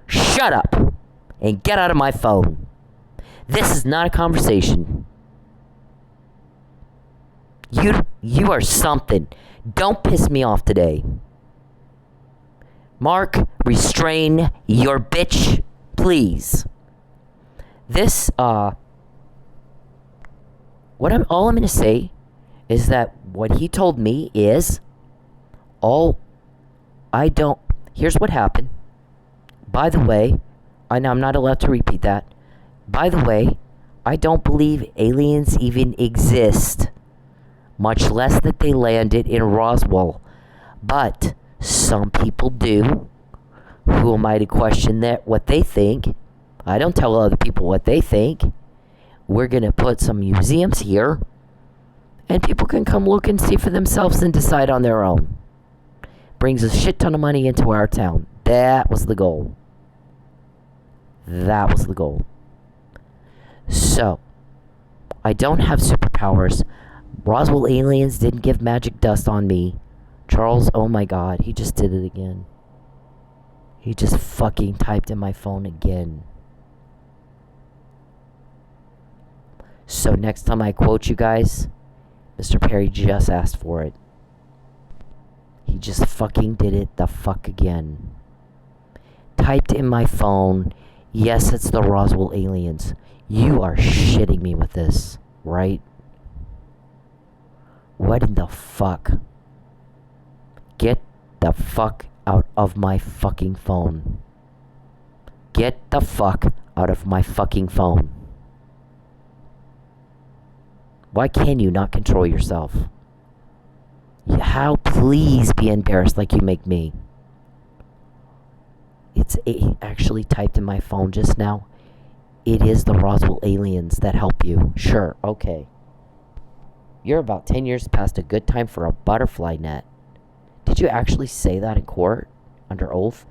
Shut up and get out of my phone. This is not a conversation. You are something. Don't piss me off today. Mark, restrain your bitch, please. This, all I'm going to say is that what he told me is, here's what happened. By the way, I'm not allowed to repeat that. By the way, I don't believe aliens even exist, much less that they landed in Roswell. But some people do. Who am I to question what they think? I don't tell other people what they think. We're going to put some museums here, and people can come look and see for themselves and decide on their own. Brings a shit ton of money into our town. That was the goal. That was the goal. So, I don't have superpowers. Roswell aliens didn't give magic dust on me. Charles, oh my god, he just did it again. He just fucking typed in my phone again. So next time I quote you guys, Mr. Perry just asked for it. He just fucking did it the fuck again. Typed in my phone, yes, it's the Roswell aliens. You are shitting me with this, right? What in the fuck? Get the fuck out of my fucking phone. Get the fuck out of my fucking phone. Why can you not control yourself? How please be embarrassed like you make me? It actually typed in my phone just now. It is the Roswell aliens that help you. Sure, okay. You're about 10 years past a good time for a butterfly net. Did you actually say that in court? Under oath?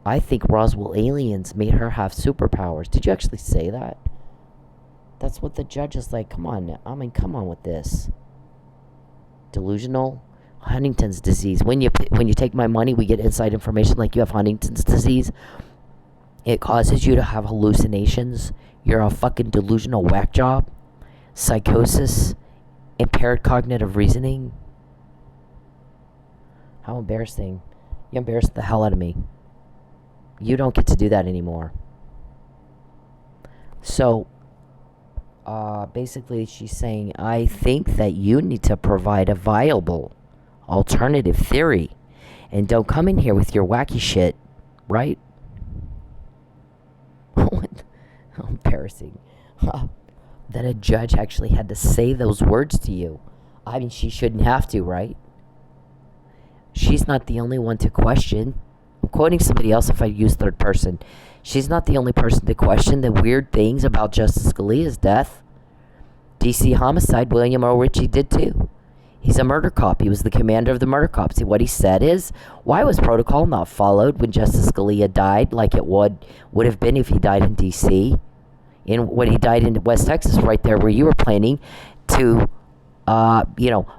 I think Roswell aliens made her have superpowers. Did you actually say that? That's what the judge is like. Come on. I mean, come on with this. Delusional? Huntington's disease. When you take my money, we get inside information like you have Huntington's disease. It causes you to have hallucinations. You're a fucking delusional whack job. Psychosis. Impaired cognitive reasoning. How embarrassing. You embarrassed the hell out of me. You don't get to do that anymore. So, basically she's saying, I think that you need to provide a viable alternative theory. And don't come in here with your wacky shit, right? How embarrassing. That a judge actually had to say those words to you. I mean, she shouldn't have to, right? She's not the only one to question. I'm quoting somebody else if I use third person. She's not the only person to question the weird things about Justice Scalia's death. DC homicide, William O. Ritchie did too. He's a murder cop. He was the commander of the murder cops. See, what he said is, why was protocol not followed when Justice Scalia died like it would have been if he died in DC? And when he died in West Texas, right there where you were planning to, we're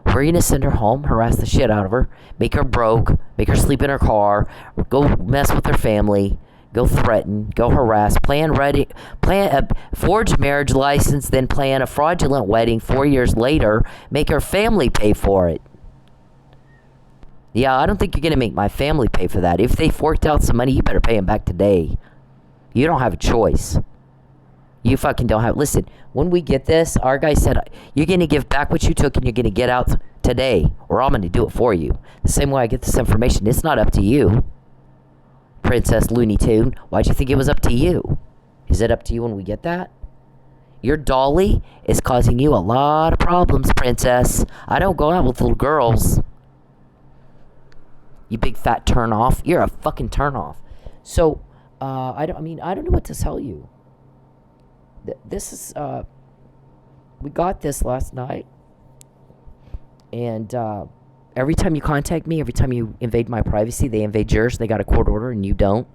going to send her home, harass the shit out of her, make her broke, make her sleep in her car, go mess with her family, go threaten, go harass, plan a forged marriage license, then plan a fraudulent wedding 4 years later, make her family pay for it. Yeah, I don't think you're going to make my family pay for that. If they forked out some money, you better pay them back today. You don't have a choice. You fucking don't have... Listen, when we get this, our guy said, you're going to give back what you took and you're going to get out today, or I'm going to do it for you. The same way I get this information, it's not up to you. Princess Looney Tune, why'd you think it was up to you? Is it up to you when we get that? Your dolly is causing you a lot of problems, princess. I don't go out with little girls. You big fat turnoff. You're a fucking turnoff. So, I don't know what to tell you. This is, we got this last night. And, every time you contact me, every time you invade my privacy, they invade yours. They got a court order and you don't.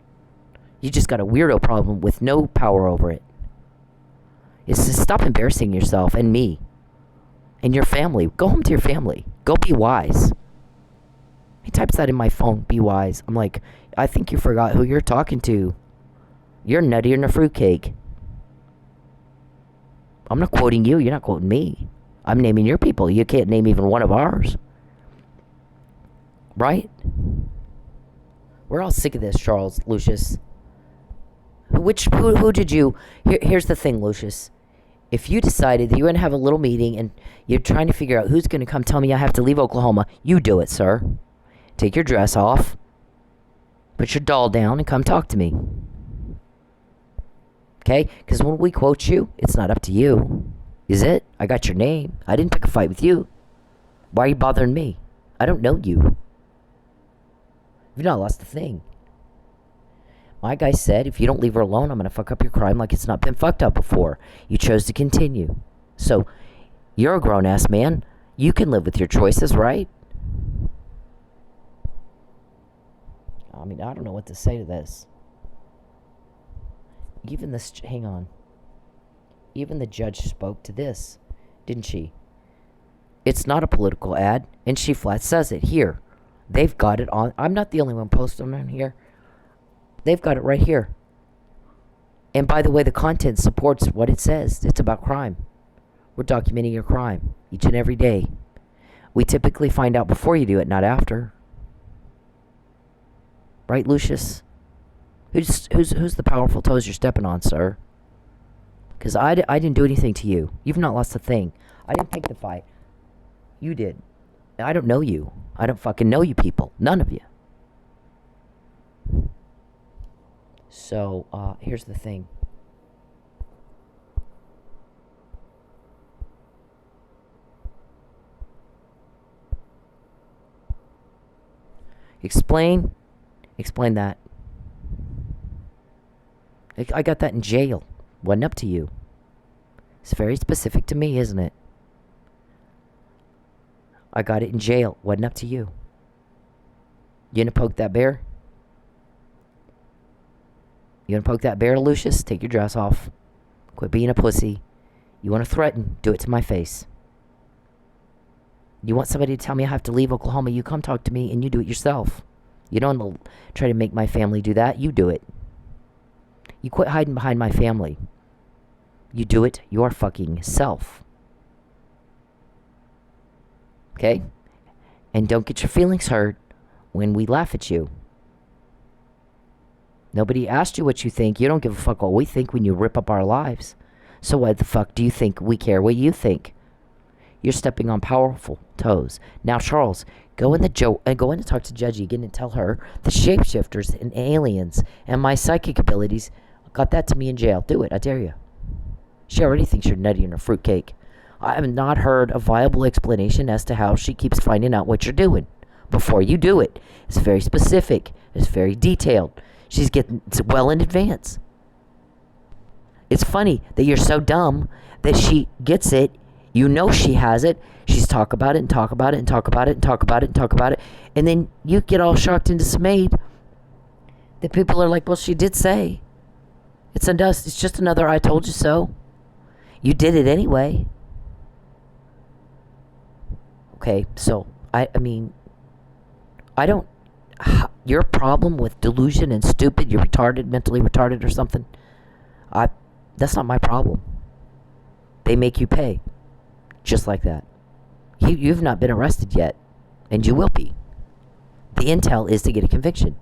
You just got a weirdo problem with no power over it. It's just stop embarrassing yourself and me and your family. Go home to your family. Go be wise. He types that in my phone, be wise. I'm like, I think you forgot who you're talking to. You're nuttier than a fruitcake. I'm not quoting you. You're not quoting me. I'm naming your people. You can't name even one of ours. Right? We're all sick of this, Charles, Lucius. Who did you... Here's the thing, Lucius. If you decided that you were going to have a little meeting and you're trying to figure out who's going to come tell me I have to leave Oklahoma, you do it, sir. Take your dress off. Put your doll down and come talk to me. Okay? Because when we quote you, it's not up to you. Is it? I got your name. I didn't pick a fight with you. Why are you bothering me? I don't know you. You've not lost a thing. My guy said, if you don't leave her alone, I'm going to fuck up your crime like it's not been fucked up before. You chose to continue. So, you're a grown-ass man. You can live with your choices, right? I mean, I don't know what to say to this. Hang on. Even the judge spoke to this, didn't she? It's not a political ad, and she flat says it here. They've got it on. I'm not the only one posting on here. They've got it right here. And by the way, the content supports what it says. It's about crime. We're documenting your crime each and every day. We typically find out before you do it, not after. Right, Lucius? Who's the powerful toes you're stepping on, sir? Because I didn't do anything to you. You've not lost a thing. I didn't pick the fight. You did. I don't know you. I don't fucking know you people. None of you. So, here's the thing. Explain that. I got that in jail. Wasn't up to you. It's very specific to me, isn't it? I got it in jail. Wasn't up to you. You gonna poke that bear? You gonna poke that bear, Lucius? Take your dress off. Quit being a pussy. You want to threaten? Do it to my face. You want somebody to tell me I have to leave Oklahoma? You come talk to me and you do it yourself. You don't try to make my family do that. You do it. You quit hiding behind my family. You do it your fucking self. Okay? And don't get your feelings hurt when we laugh at you. Nobody asked you what you think. You don't give a fuck what we think when you rip up our lives. So why the fuck do you think we care what you think? You're stepping on powerful toes. Now, Charles, go in and talk to Judge Egan and tell her the shapeshifters and aliens and my psychic abilities got that to me in jail. Do it. I dare you. She already thinks you're nutty in a fruitcake. I have not heard a viable explanation as to how she keeps finding out what you're doing before you do it. It's very specific. It's very detailed. She's getting well in advance. It's funny that you're so dumb that she gets it. You know she has it. She's talk about it and talk about it and talk about it and talk about it and talk about it. And then you get all shocked and dismayed that people are like, well, she did say. It's just another I told you so. You did it anyway. Okay, so, I mean, I don't... Your problem with delusion and stupid, you're retarded, mentally retarded or something, that's not my problem. They make you pay. Just like that. You've not been arrested yet, and you will be. The intel is to get a conviction.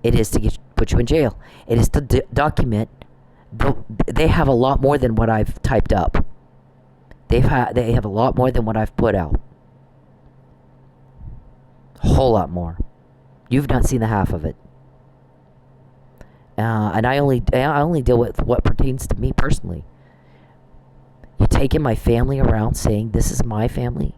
It is to put you in jail. It is to document. They have a lot more than what I've typed up. They have a lot more than what I've put out. A whole lot more. You've not seen the half of it. And I only deal with what pertains to me personally. You're taking my family around saying this is my family,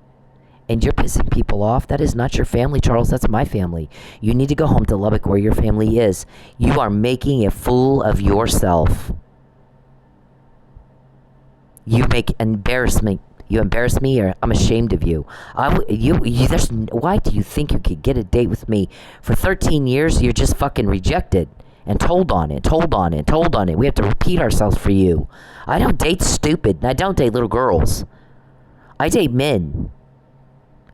and you're pissing people off. That is not your family, Charles. That's my family. You need to go home to Lubbock where your family is. You are making a fool of yourself. You make embarrassment. You embarrass me, or I'm ashamed of you. Why do you think you could get a date with me? For 13 years, you're just fucking rejected. And told on it. We have to repeat ourselves for you. I don't date stupid, and I don't date little girls. I date men.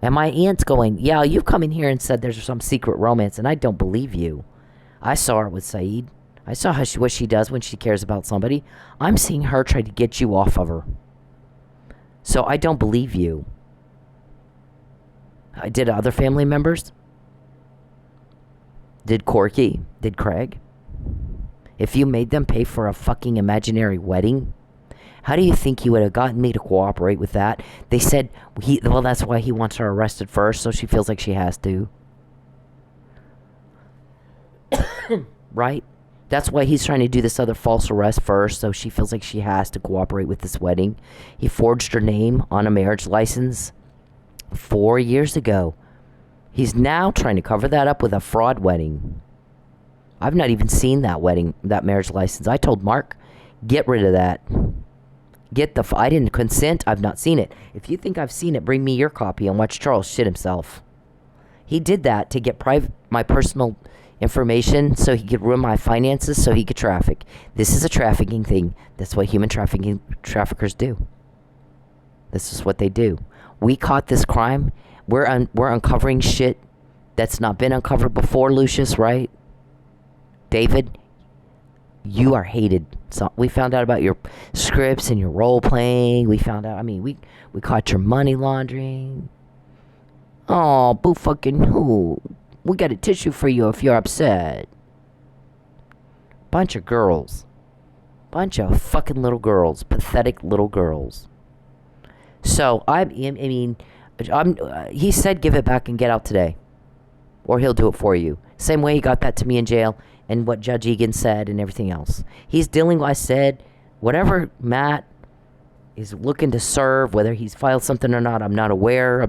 And my aunt's going, yeah, you've come in here and said there's some secret romance, and I don't believe you. I saw her with Saeed. I saw what she does when she cares about somebody. I'm seeing her try to get you off of her. So I don't believe you. I did other family members. Did Corky. Did Craig. If you made them pay for a fucking imaginary wedding, how do you think you would have gotten me to cooperate with that? They said, that's why he wants her arrested first, so she feels like she has to. Right? That's why he's trying to do this other false arrest first, so she feels like she has to cooperate with this wedding. He forged her name on a marriage license 4 years ago. He's now trying to cover that up with a fraud wedding. I've not even seen that wedding, that marriage license. I told Mark, get rid of that. I didn't consent. I've not seen it. If you think I've seen it, bring me your copy and watch Charles shit himself. He did that to get my personal information so he could ruin my finances so he could traffic. This is a trafficking thing. That's what human traffickers do. This is what they do. We caught this crime. We're uncovering shit that's not been uncovered before, Lucius, right? David, you are hated. So we found out about your scripts and your role playing. We found out, we caught your money laundering. Oh, boo fucking who? We got a tissue for you if you're upset. Bunch of girls. Bunch of fucking little girls. Pathetic little girls. So, he said give it back and get out today. Or he'll do it for you. Same way he got that to me in jail. And what Judge Egan said and everything else. He's dealing with, I said, whatever Matt is looking to serve, whether he's filed something or not, I'm not aware.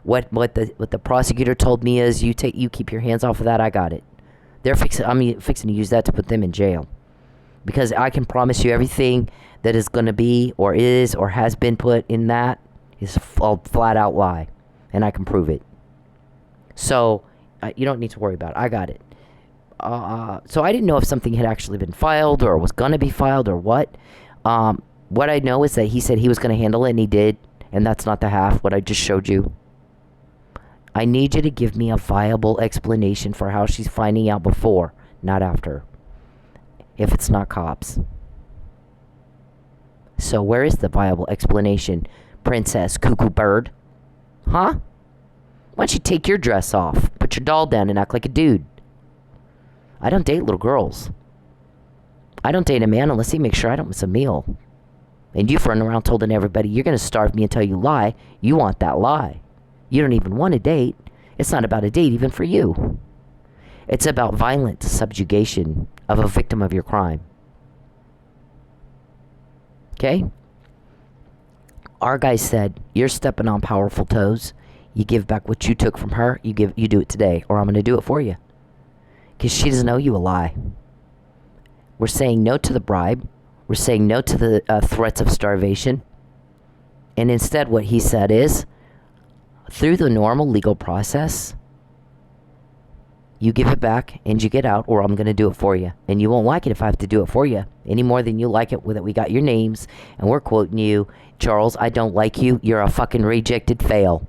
What the prosecutor told me is you keep your hands off of that. I got it. I'm fixing to use that to put them in jail. Because I can promise you everything that is going to be or is or has been put in that is a flat out lie. And I can prove it. So you don't need to worry about it. I got it. So I didn't know if something had actually been filed or was going to be filed or what. What I know is that he said he was going to handle it, and he did. And that's not the half, what I just showed you. I need you to give me a viable explanation for how she's finding out before, not after. If it's not cops. So where is the viable explanation, Princess Cuckoo Bird? Huh? Why don't you take your dress off, put your doll down, and act like a dude? I don't date little girls. I don't date a man unless he makes sure I don't miss a meal. And you've run around telling everybody you're going to starve me until you lie. You want that lie. You don't even want a date. It's not about a date even for you. It's about violent subjugation of a victim of your crime. Okay? Our guy said, you're stepping on powerful toes. You give back what you took from her. You do it today, or I'm going to do it for you. Because she doesn't owe you a lie. We're saying no to the bribe. We're saying no to the threats of starvation. And instead what he said is, through the normal legal process, you give it back and you get out, or I'm going to do it for you. And you won't like it if I have to do it for you any more than you like it that we got your names and we're quoting you. Charles, I don't like you. You're a fucking rejected fail.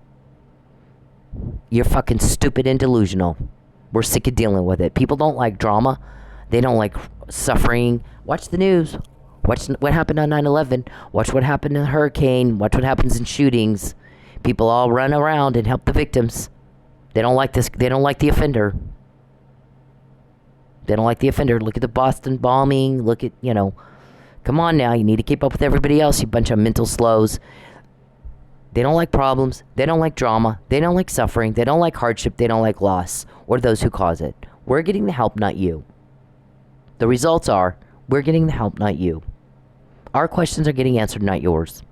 You're fucking stupid and delusional. We're sick of dealing with it. People don't like drama. They don't like suffering. Watch the news. Watch what happened on 9/11. Watch what happened in a hurricane. Watch what happens in shootings. People all run around and help the victims. They don't like this. They don't like the offender. They don't like the offender. Look at the Boston bombing. Look at, come on now. You need to keep up with everybody else, you bunch of mental slows. They don't like problems. They don't like drama. They don't like suffering. They don't like hardship. They don't like loss or those who cause it. We're getting the help, not you. The results are, we're getting the help, not you. Our questions are getting answered, not yours.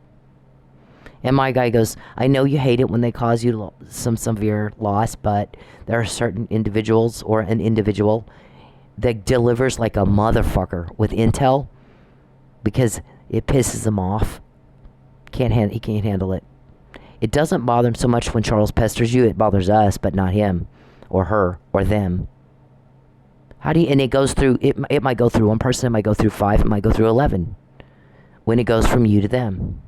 And my guy goes, I know you hate it when they cause you some severe loss, but there are certain individuals or an individual that delivers like a motherfucker with intel because it pisses him off. He can't handle it. It doesn't bother him so much when Charles pesters you. It bothers us, but not him or her or them. And it goes through, it might go through one person, it might go through 5, it might go through 11. When it goes from you to them.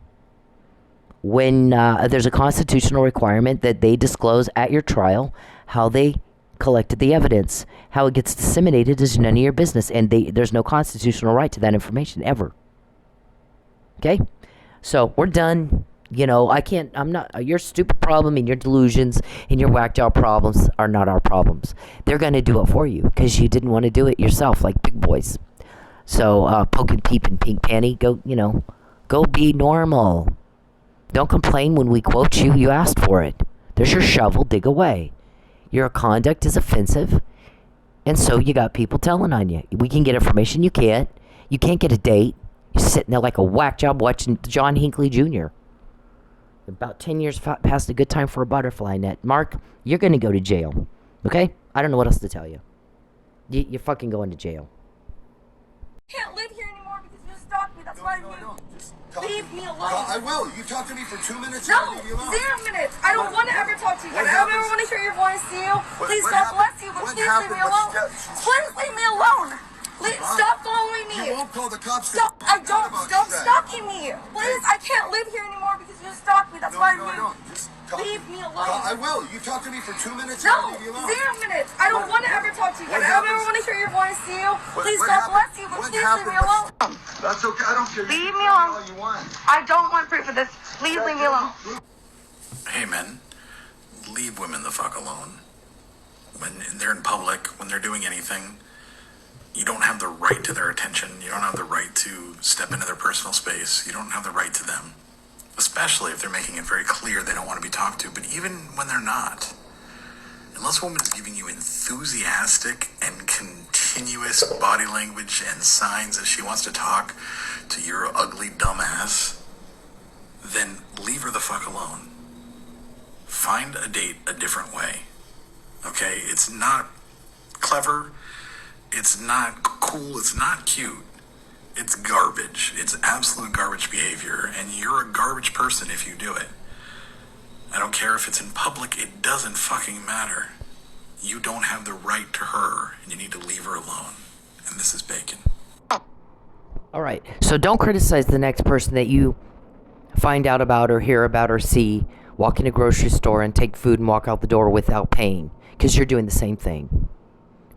When there's a constitutional requirement that they disclose at your trial how they collected the evidence. How it gets disseminated is none of your business. And there's no constitutional right to that information, ever. Okay? So, we're done. Your stupid problem and your delusions and your whacked out problems are not our problems. They're going to do it for you because you didn't want to do it yourself like big boys. So, poke and peep and pink panty, go be normal. Don't complain when we quote you. You asked for it. There's your shovel, dig away. Your conduct is offensive, and so you got people telling on you. We can get information, you can't. You can't get a date. You're sitting there like a whack job watching John Hinckley Jr. About 10 years past a good time for a butterfly net. Mark, you're going to go to jail. Okay? I don't know what else to tell you. You're fucking going to jail. Can't live here anymore because you stalked me. That's why I moved. Leave me alone. I will. You talk to me for 2 minutes. No, 0 minutes. I don't want to ever talk to you. I don't ever want to hear your voice, you. Please, God bless you, but please leave me alone. Please leave me alone. Stop following me. You won't call the cops. Stop. I don't. Stop stalking me. Please, I can't live here anymore because you stalked me. That's why I moved. Leave me alone. I will. You talk to me for 2 minutes. No, 0 minutes. I don't want to ever talk to you. I don't ever want to hear your voice, you. Please, God bless you, but please leave me alone. That's okay. I don't care. Leave me alone. I don't want proof of this. Please leave me alone. Hey, men, leave women the fuck alone. When they're in public, when they're doing anything, you don't have the right to their attention. You don't have the right to step into their personal space. You don't have the right to them. Especially if they're making it very clear they don't want to be talked to. But even when they're not, unless a woman is giving you enthusiastic and continuous body language and signs that she wants to talk to your ugly dumbass, then leave her the fuck alone. Find a date a different way. Okay? It's not clever. It's not cool. It's not cute It's garbage. It's absolute garbage behavior, and you're a garbage person if you do it. I don't care if it's in public, it doesn't fucking matter. You don't have the right to her, and you need to leave her alone. And this is Bacon. All right. So don't criticize the next person that you find out about or hear about or see walk in a grocery store and take food and walk out the door without paying, because you're doing the same thing.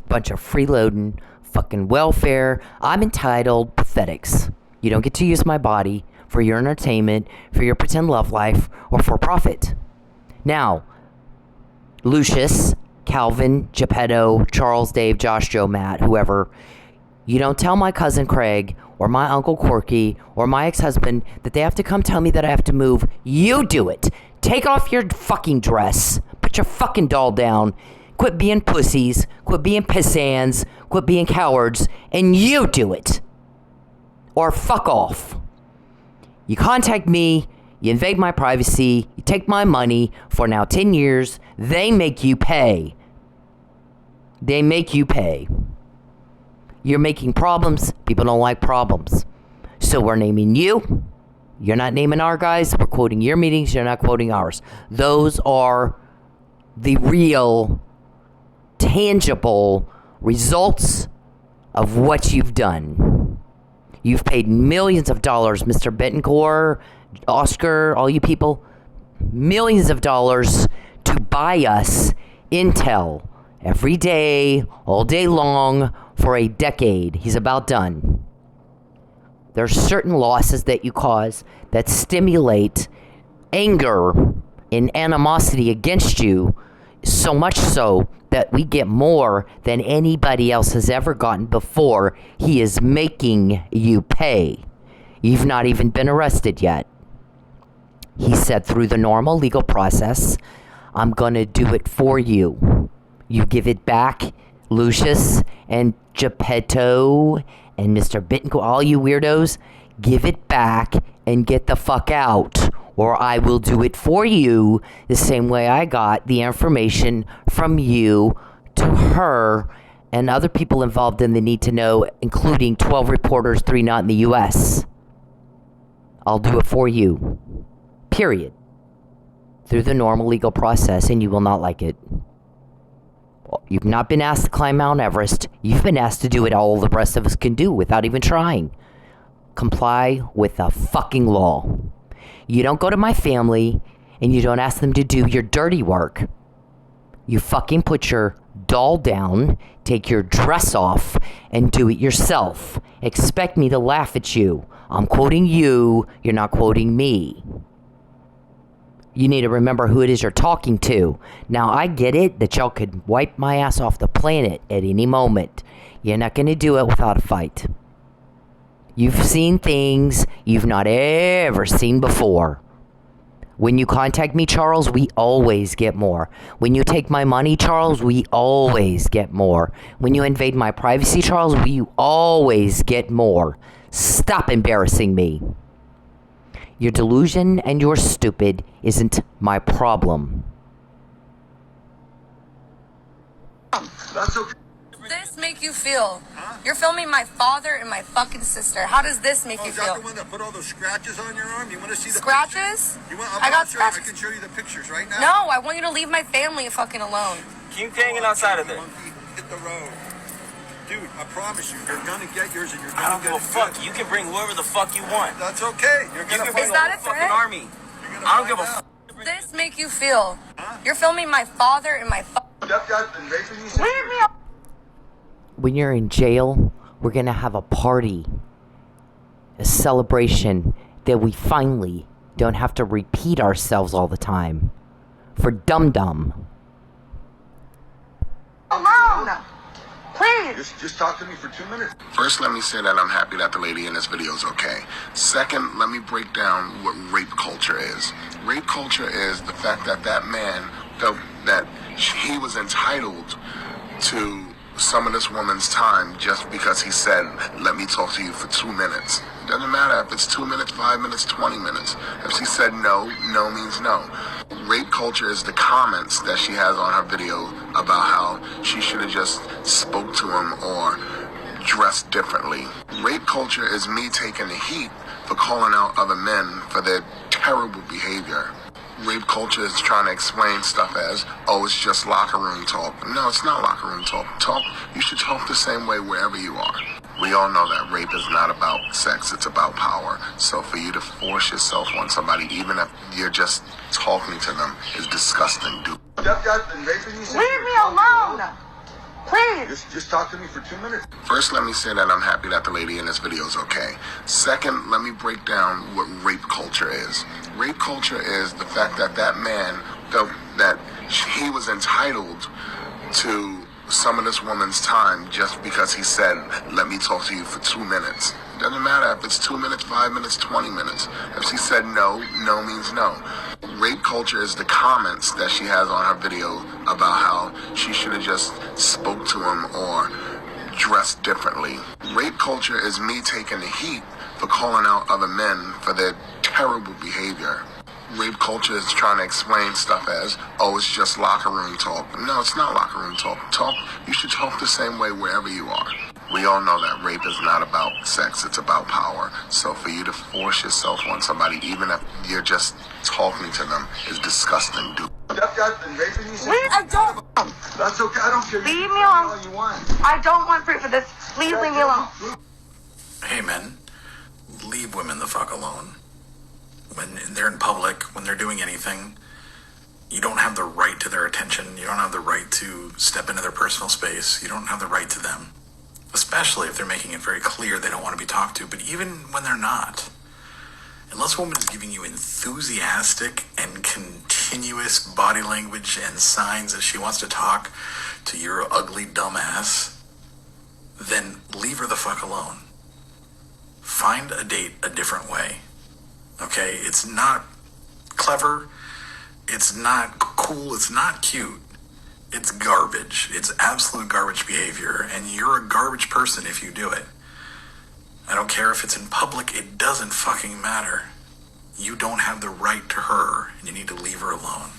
Bunch of freeloading, fucking welfare, I'm entitled pathetics. You don't get to use my body for your entertainment, for your pretend love life, or for profit. Now, Lucius, Calvin, Geppetto, Charles, Dave, Josh, Joe, Matt, whoever, you don't tell my cousin Craig or my uncle Corky or my ex-husband that they have to come tell me that I have to move. You do it. Take off your fucking dress. Put your fucking doll down. Quit being pussies. Quit being pissants. Quit being cowards. And you do it. Or fuck off. You contact me. You invade my privacy. You take my money for now 10 years. They make you pay. They make you pay. You're making problems. People don't like problems. So we're naming you. You're not naming our guys. We're quoting your meetings. You're not quoting ours. Those are the real, tangible results of what you've done. You've paid millions of dollars, Mr. Betancourt, Oscar, all you people. Millions of dollars to buy us intel every day, all day long, for a decade. He's about done. There's certain losses that you cause that stimulate anger and animosity against you, so much so that we get more than anybody else has ever gotten before. He is making you pay. You've not even been arrested yet. He said through the normal legal process, I'm going to do it for you. You give it back, Lucius and Geppetto and Mr. Bittencourt, all you weirdos, give it back and get the fuck out, or I will do it for you the same way I got the information from you to her and other people involved in the Need to Know, including 12 reporters, 3 not in the U.S. I'll do it for you. Period. Through the normal legal process, and you will not like it. You've not been asked to climb Mount Everest. You've been asked to do it all the rest of us can do without even trying. Comply with the fucking law. You don't go to my family and you don't ask them to do your dirty work. You fucking put your doll down, take your dress off, and do it yourself. Expect me to laugh at you. I'm quoting you. You're not quoting me. You need to remember who it is you're talking to. Now, I get it that y'all could wipe my ass off the planet at any moment. You're not going to do it without a fight. You've seen things you've not ever seen before. When you contact me, Charles, we always get more. When you take my money, Charles, we always get more. When you invade my privacy, Charles, we always get more. Stop embarrassing me. Your delusion and your stupid isn't my problem. That's okay. This make you feel? Huh? You're filming my father and my fucking sister. How does this make you Is that feel? the one that put all those scratches on your arm? You want to see the Scratches? Pictures? You want, I got I'll show you. scratches. I can show you the pictures right now. No, I want you to leave my family fucking alone. Keep hanging outside of there. Monkey, hit the road. Dude, I promise you, you're gonna get yours and you're I gonna don't get give a it fuck. good. You can bring whoever the fuck you want. That's okay. You're You gonna can find bring Is that a a fucking threat? army. I don't give a fuck. This make you feel? Huh? You're filming my father and my Leave me alone. When you're in jail, we're going to have a party, a celebration that we finally don't have to repeat ourselves all the time. For dum-dum. alone. Please. Just talk to me for 2 minutes. First, let me say that I'm happy that the lady in this video is okay. Second, let me break down what rape culture is. Rape culture is the fact that that man felt that he was entitled to some of this woman's time just because he said, let me talk to you for 2 minutes. It doesn't matter if it's 2 minutes, 5 minutes, 20 minutes. If she said no, no means no. Rape culture is the comments that she has on her video about how she should have just spoke to him or dress differently. Rape culture is me taking the heat for calling out other men for their terrible behavior. Rape culture is trying to explain stuff as, oh, it's just locker room talk. No, it's not locker room talk. You should talk the same way wherever you are. We all know that rape is not about sex, it's about power. So for you to force yourself on somebody, even if you're just talking to them, is disgusting, dude. Leave me alone! Please! Just talk to me for 2 minutes. First, let me say that I'm happy that the lady in this video is okay. Second, let me break down what rape culture is. Rape culture is the fact that that man felt that he was entitled to some of this woman's time just because he said, let me talk to you for 2 minutes. Doesn't matter if it's 2 minutes, 5 minutes, 20 minutes. If she said no, no means no. Rape culture is the comments that she has on her video about how she should have just spoke to him or dressed differently. Rape culture is me taking the heat for calling out other men for their terrible behavior. Rape culture is trying to explain stuff as, oh, it's just locker room talk. No, it's not locker room talk. You should talk the same way wherever you are. We all know that rape is not about sex, it's about power. So for you to force yourself on somebody, even if you're just talking to them, is disgusting, dude. I don't. That's okay. I don't care. Leave me alone. All you want. I don't want proof of this. Please leave me alone. Hey men, leave women the fuck alone. When they're in public, when they're doing anything, you don't have the right to their attention. You don't have the right to step into their personal space. You don't have the right to them. Especially if they're making it very clear they don't want to be talked to, but even when they're not. Unless a woman is giving you enthusiastic and continuous body language and signs that she wants to talk to your ugly dumbass, then leave her the fuck alone. Find a date a different way. Okay? It's not clever. It's not cool. It's not cute. It's garbage. It's absolute garbage behavior, and you're a garbage person if you do it. I don't care if it's in public, it doesn't fucking matter. You don't have the right to her, and you need to leave her alone.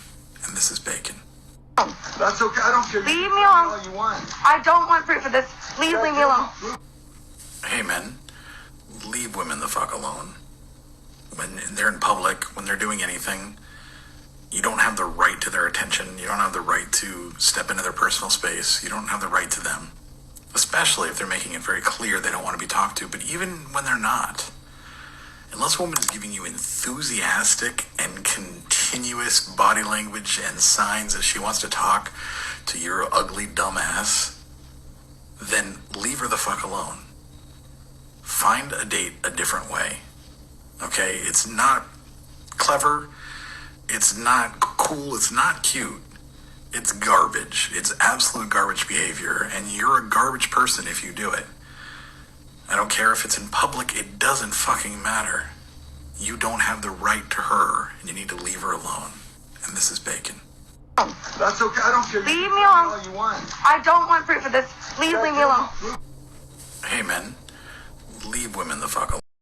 And this is Bacon. That's okay. I don't care. Leave me alone. All you want. I don't want proof of this. Please leave me alone. Hey men, leave women the fuck alone. When they're in public, when they're doing anything, you don't have the right to their attention. You don't have the right to step into their personal space. You don't have the right to them. Especially if they're making it very clear they don't want to be talked to, but even when they're not. Unless a woman is giving you enthusiastic and continuous body language and signs that she wants to talk to your ugly dumbass, then leave her the fuck alone. Find a date a different way. Okay? It's not clever. It's not cool. It's not cute. It's garbage. It's absolute garbage behavior, and you're a garbage person if you do it. I don't care if it's in public, it doesn't fucking matter. You don't have the right to her, and you need to leave her alone. And this is Bacon. That's okay. I don't care. Leave me alone. All you want. I don't want proof of this. Please leave me alone. Hey men, leave women the fuck alone.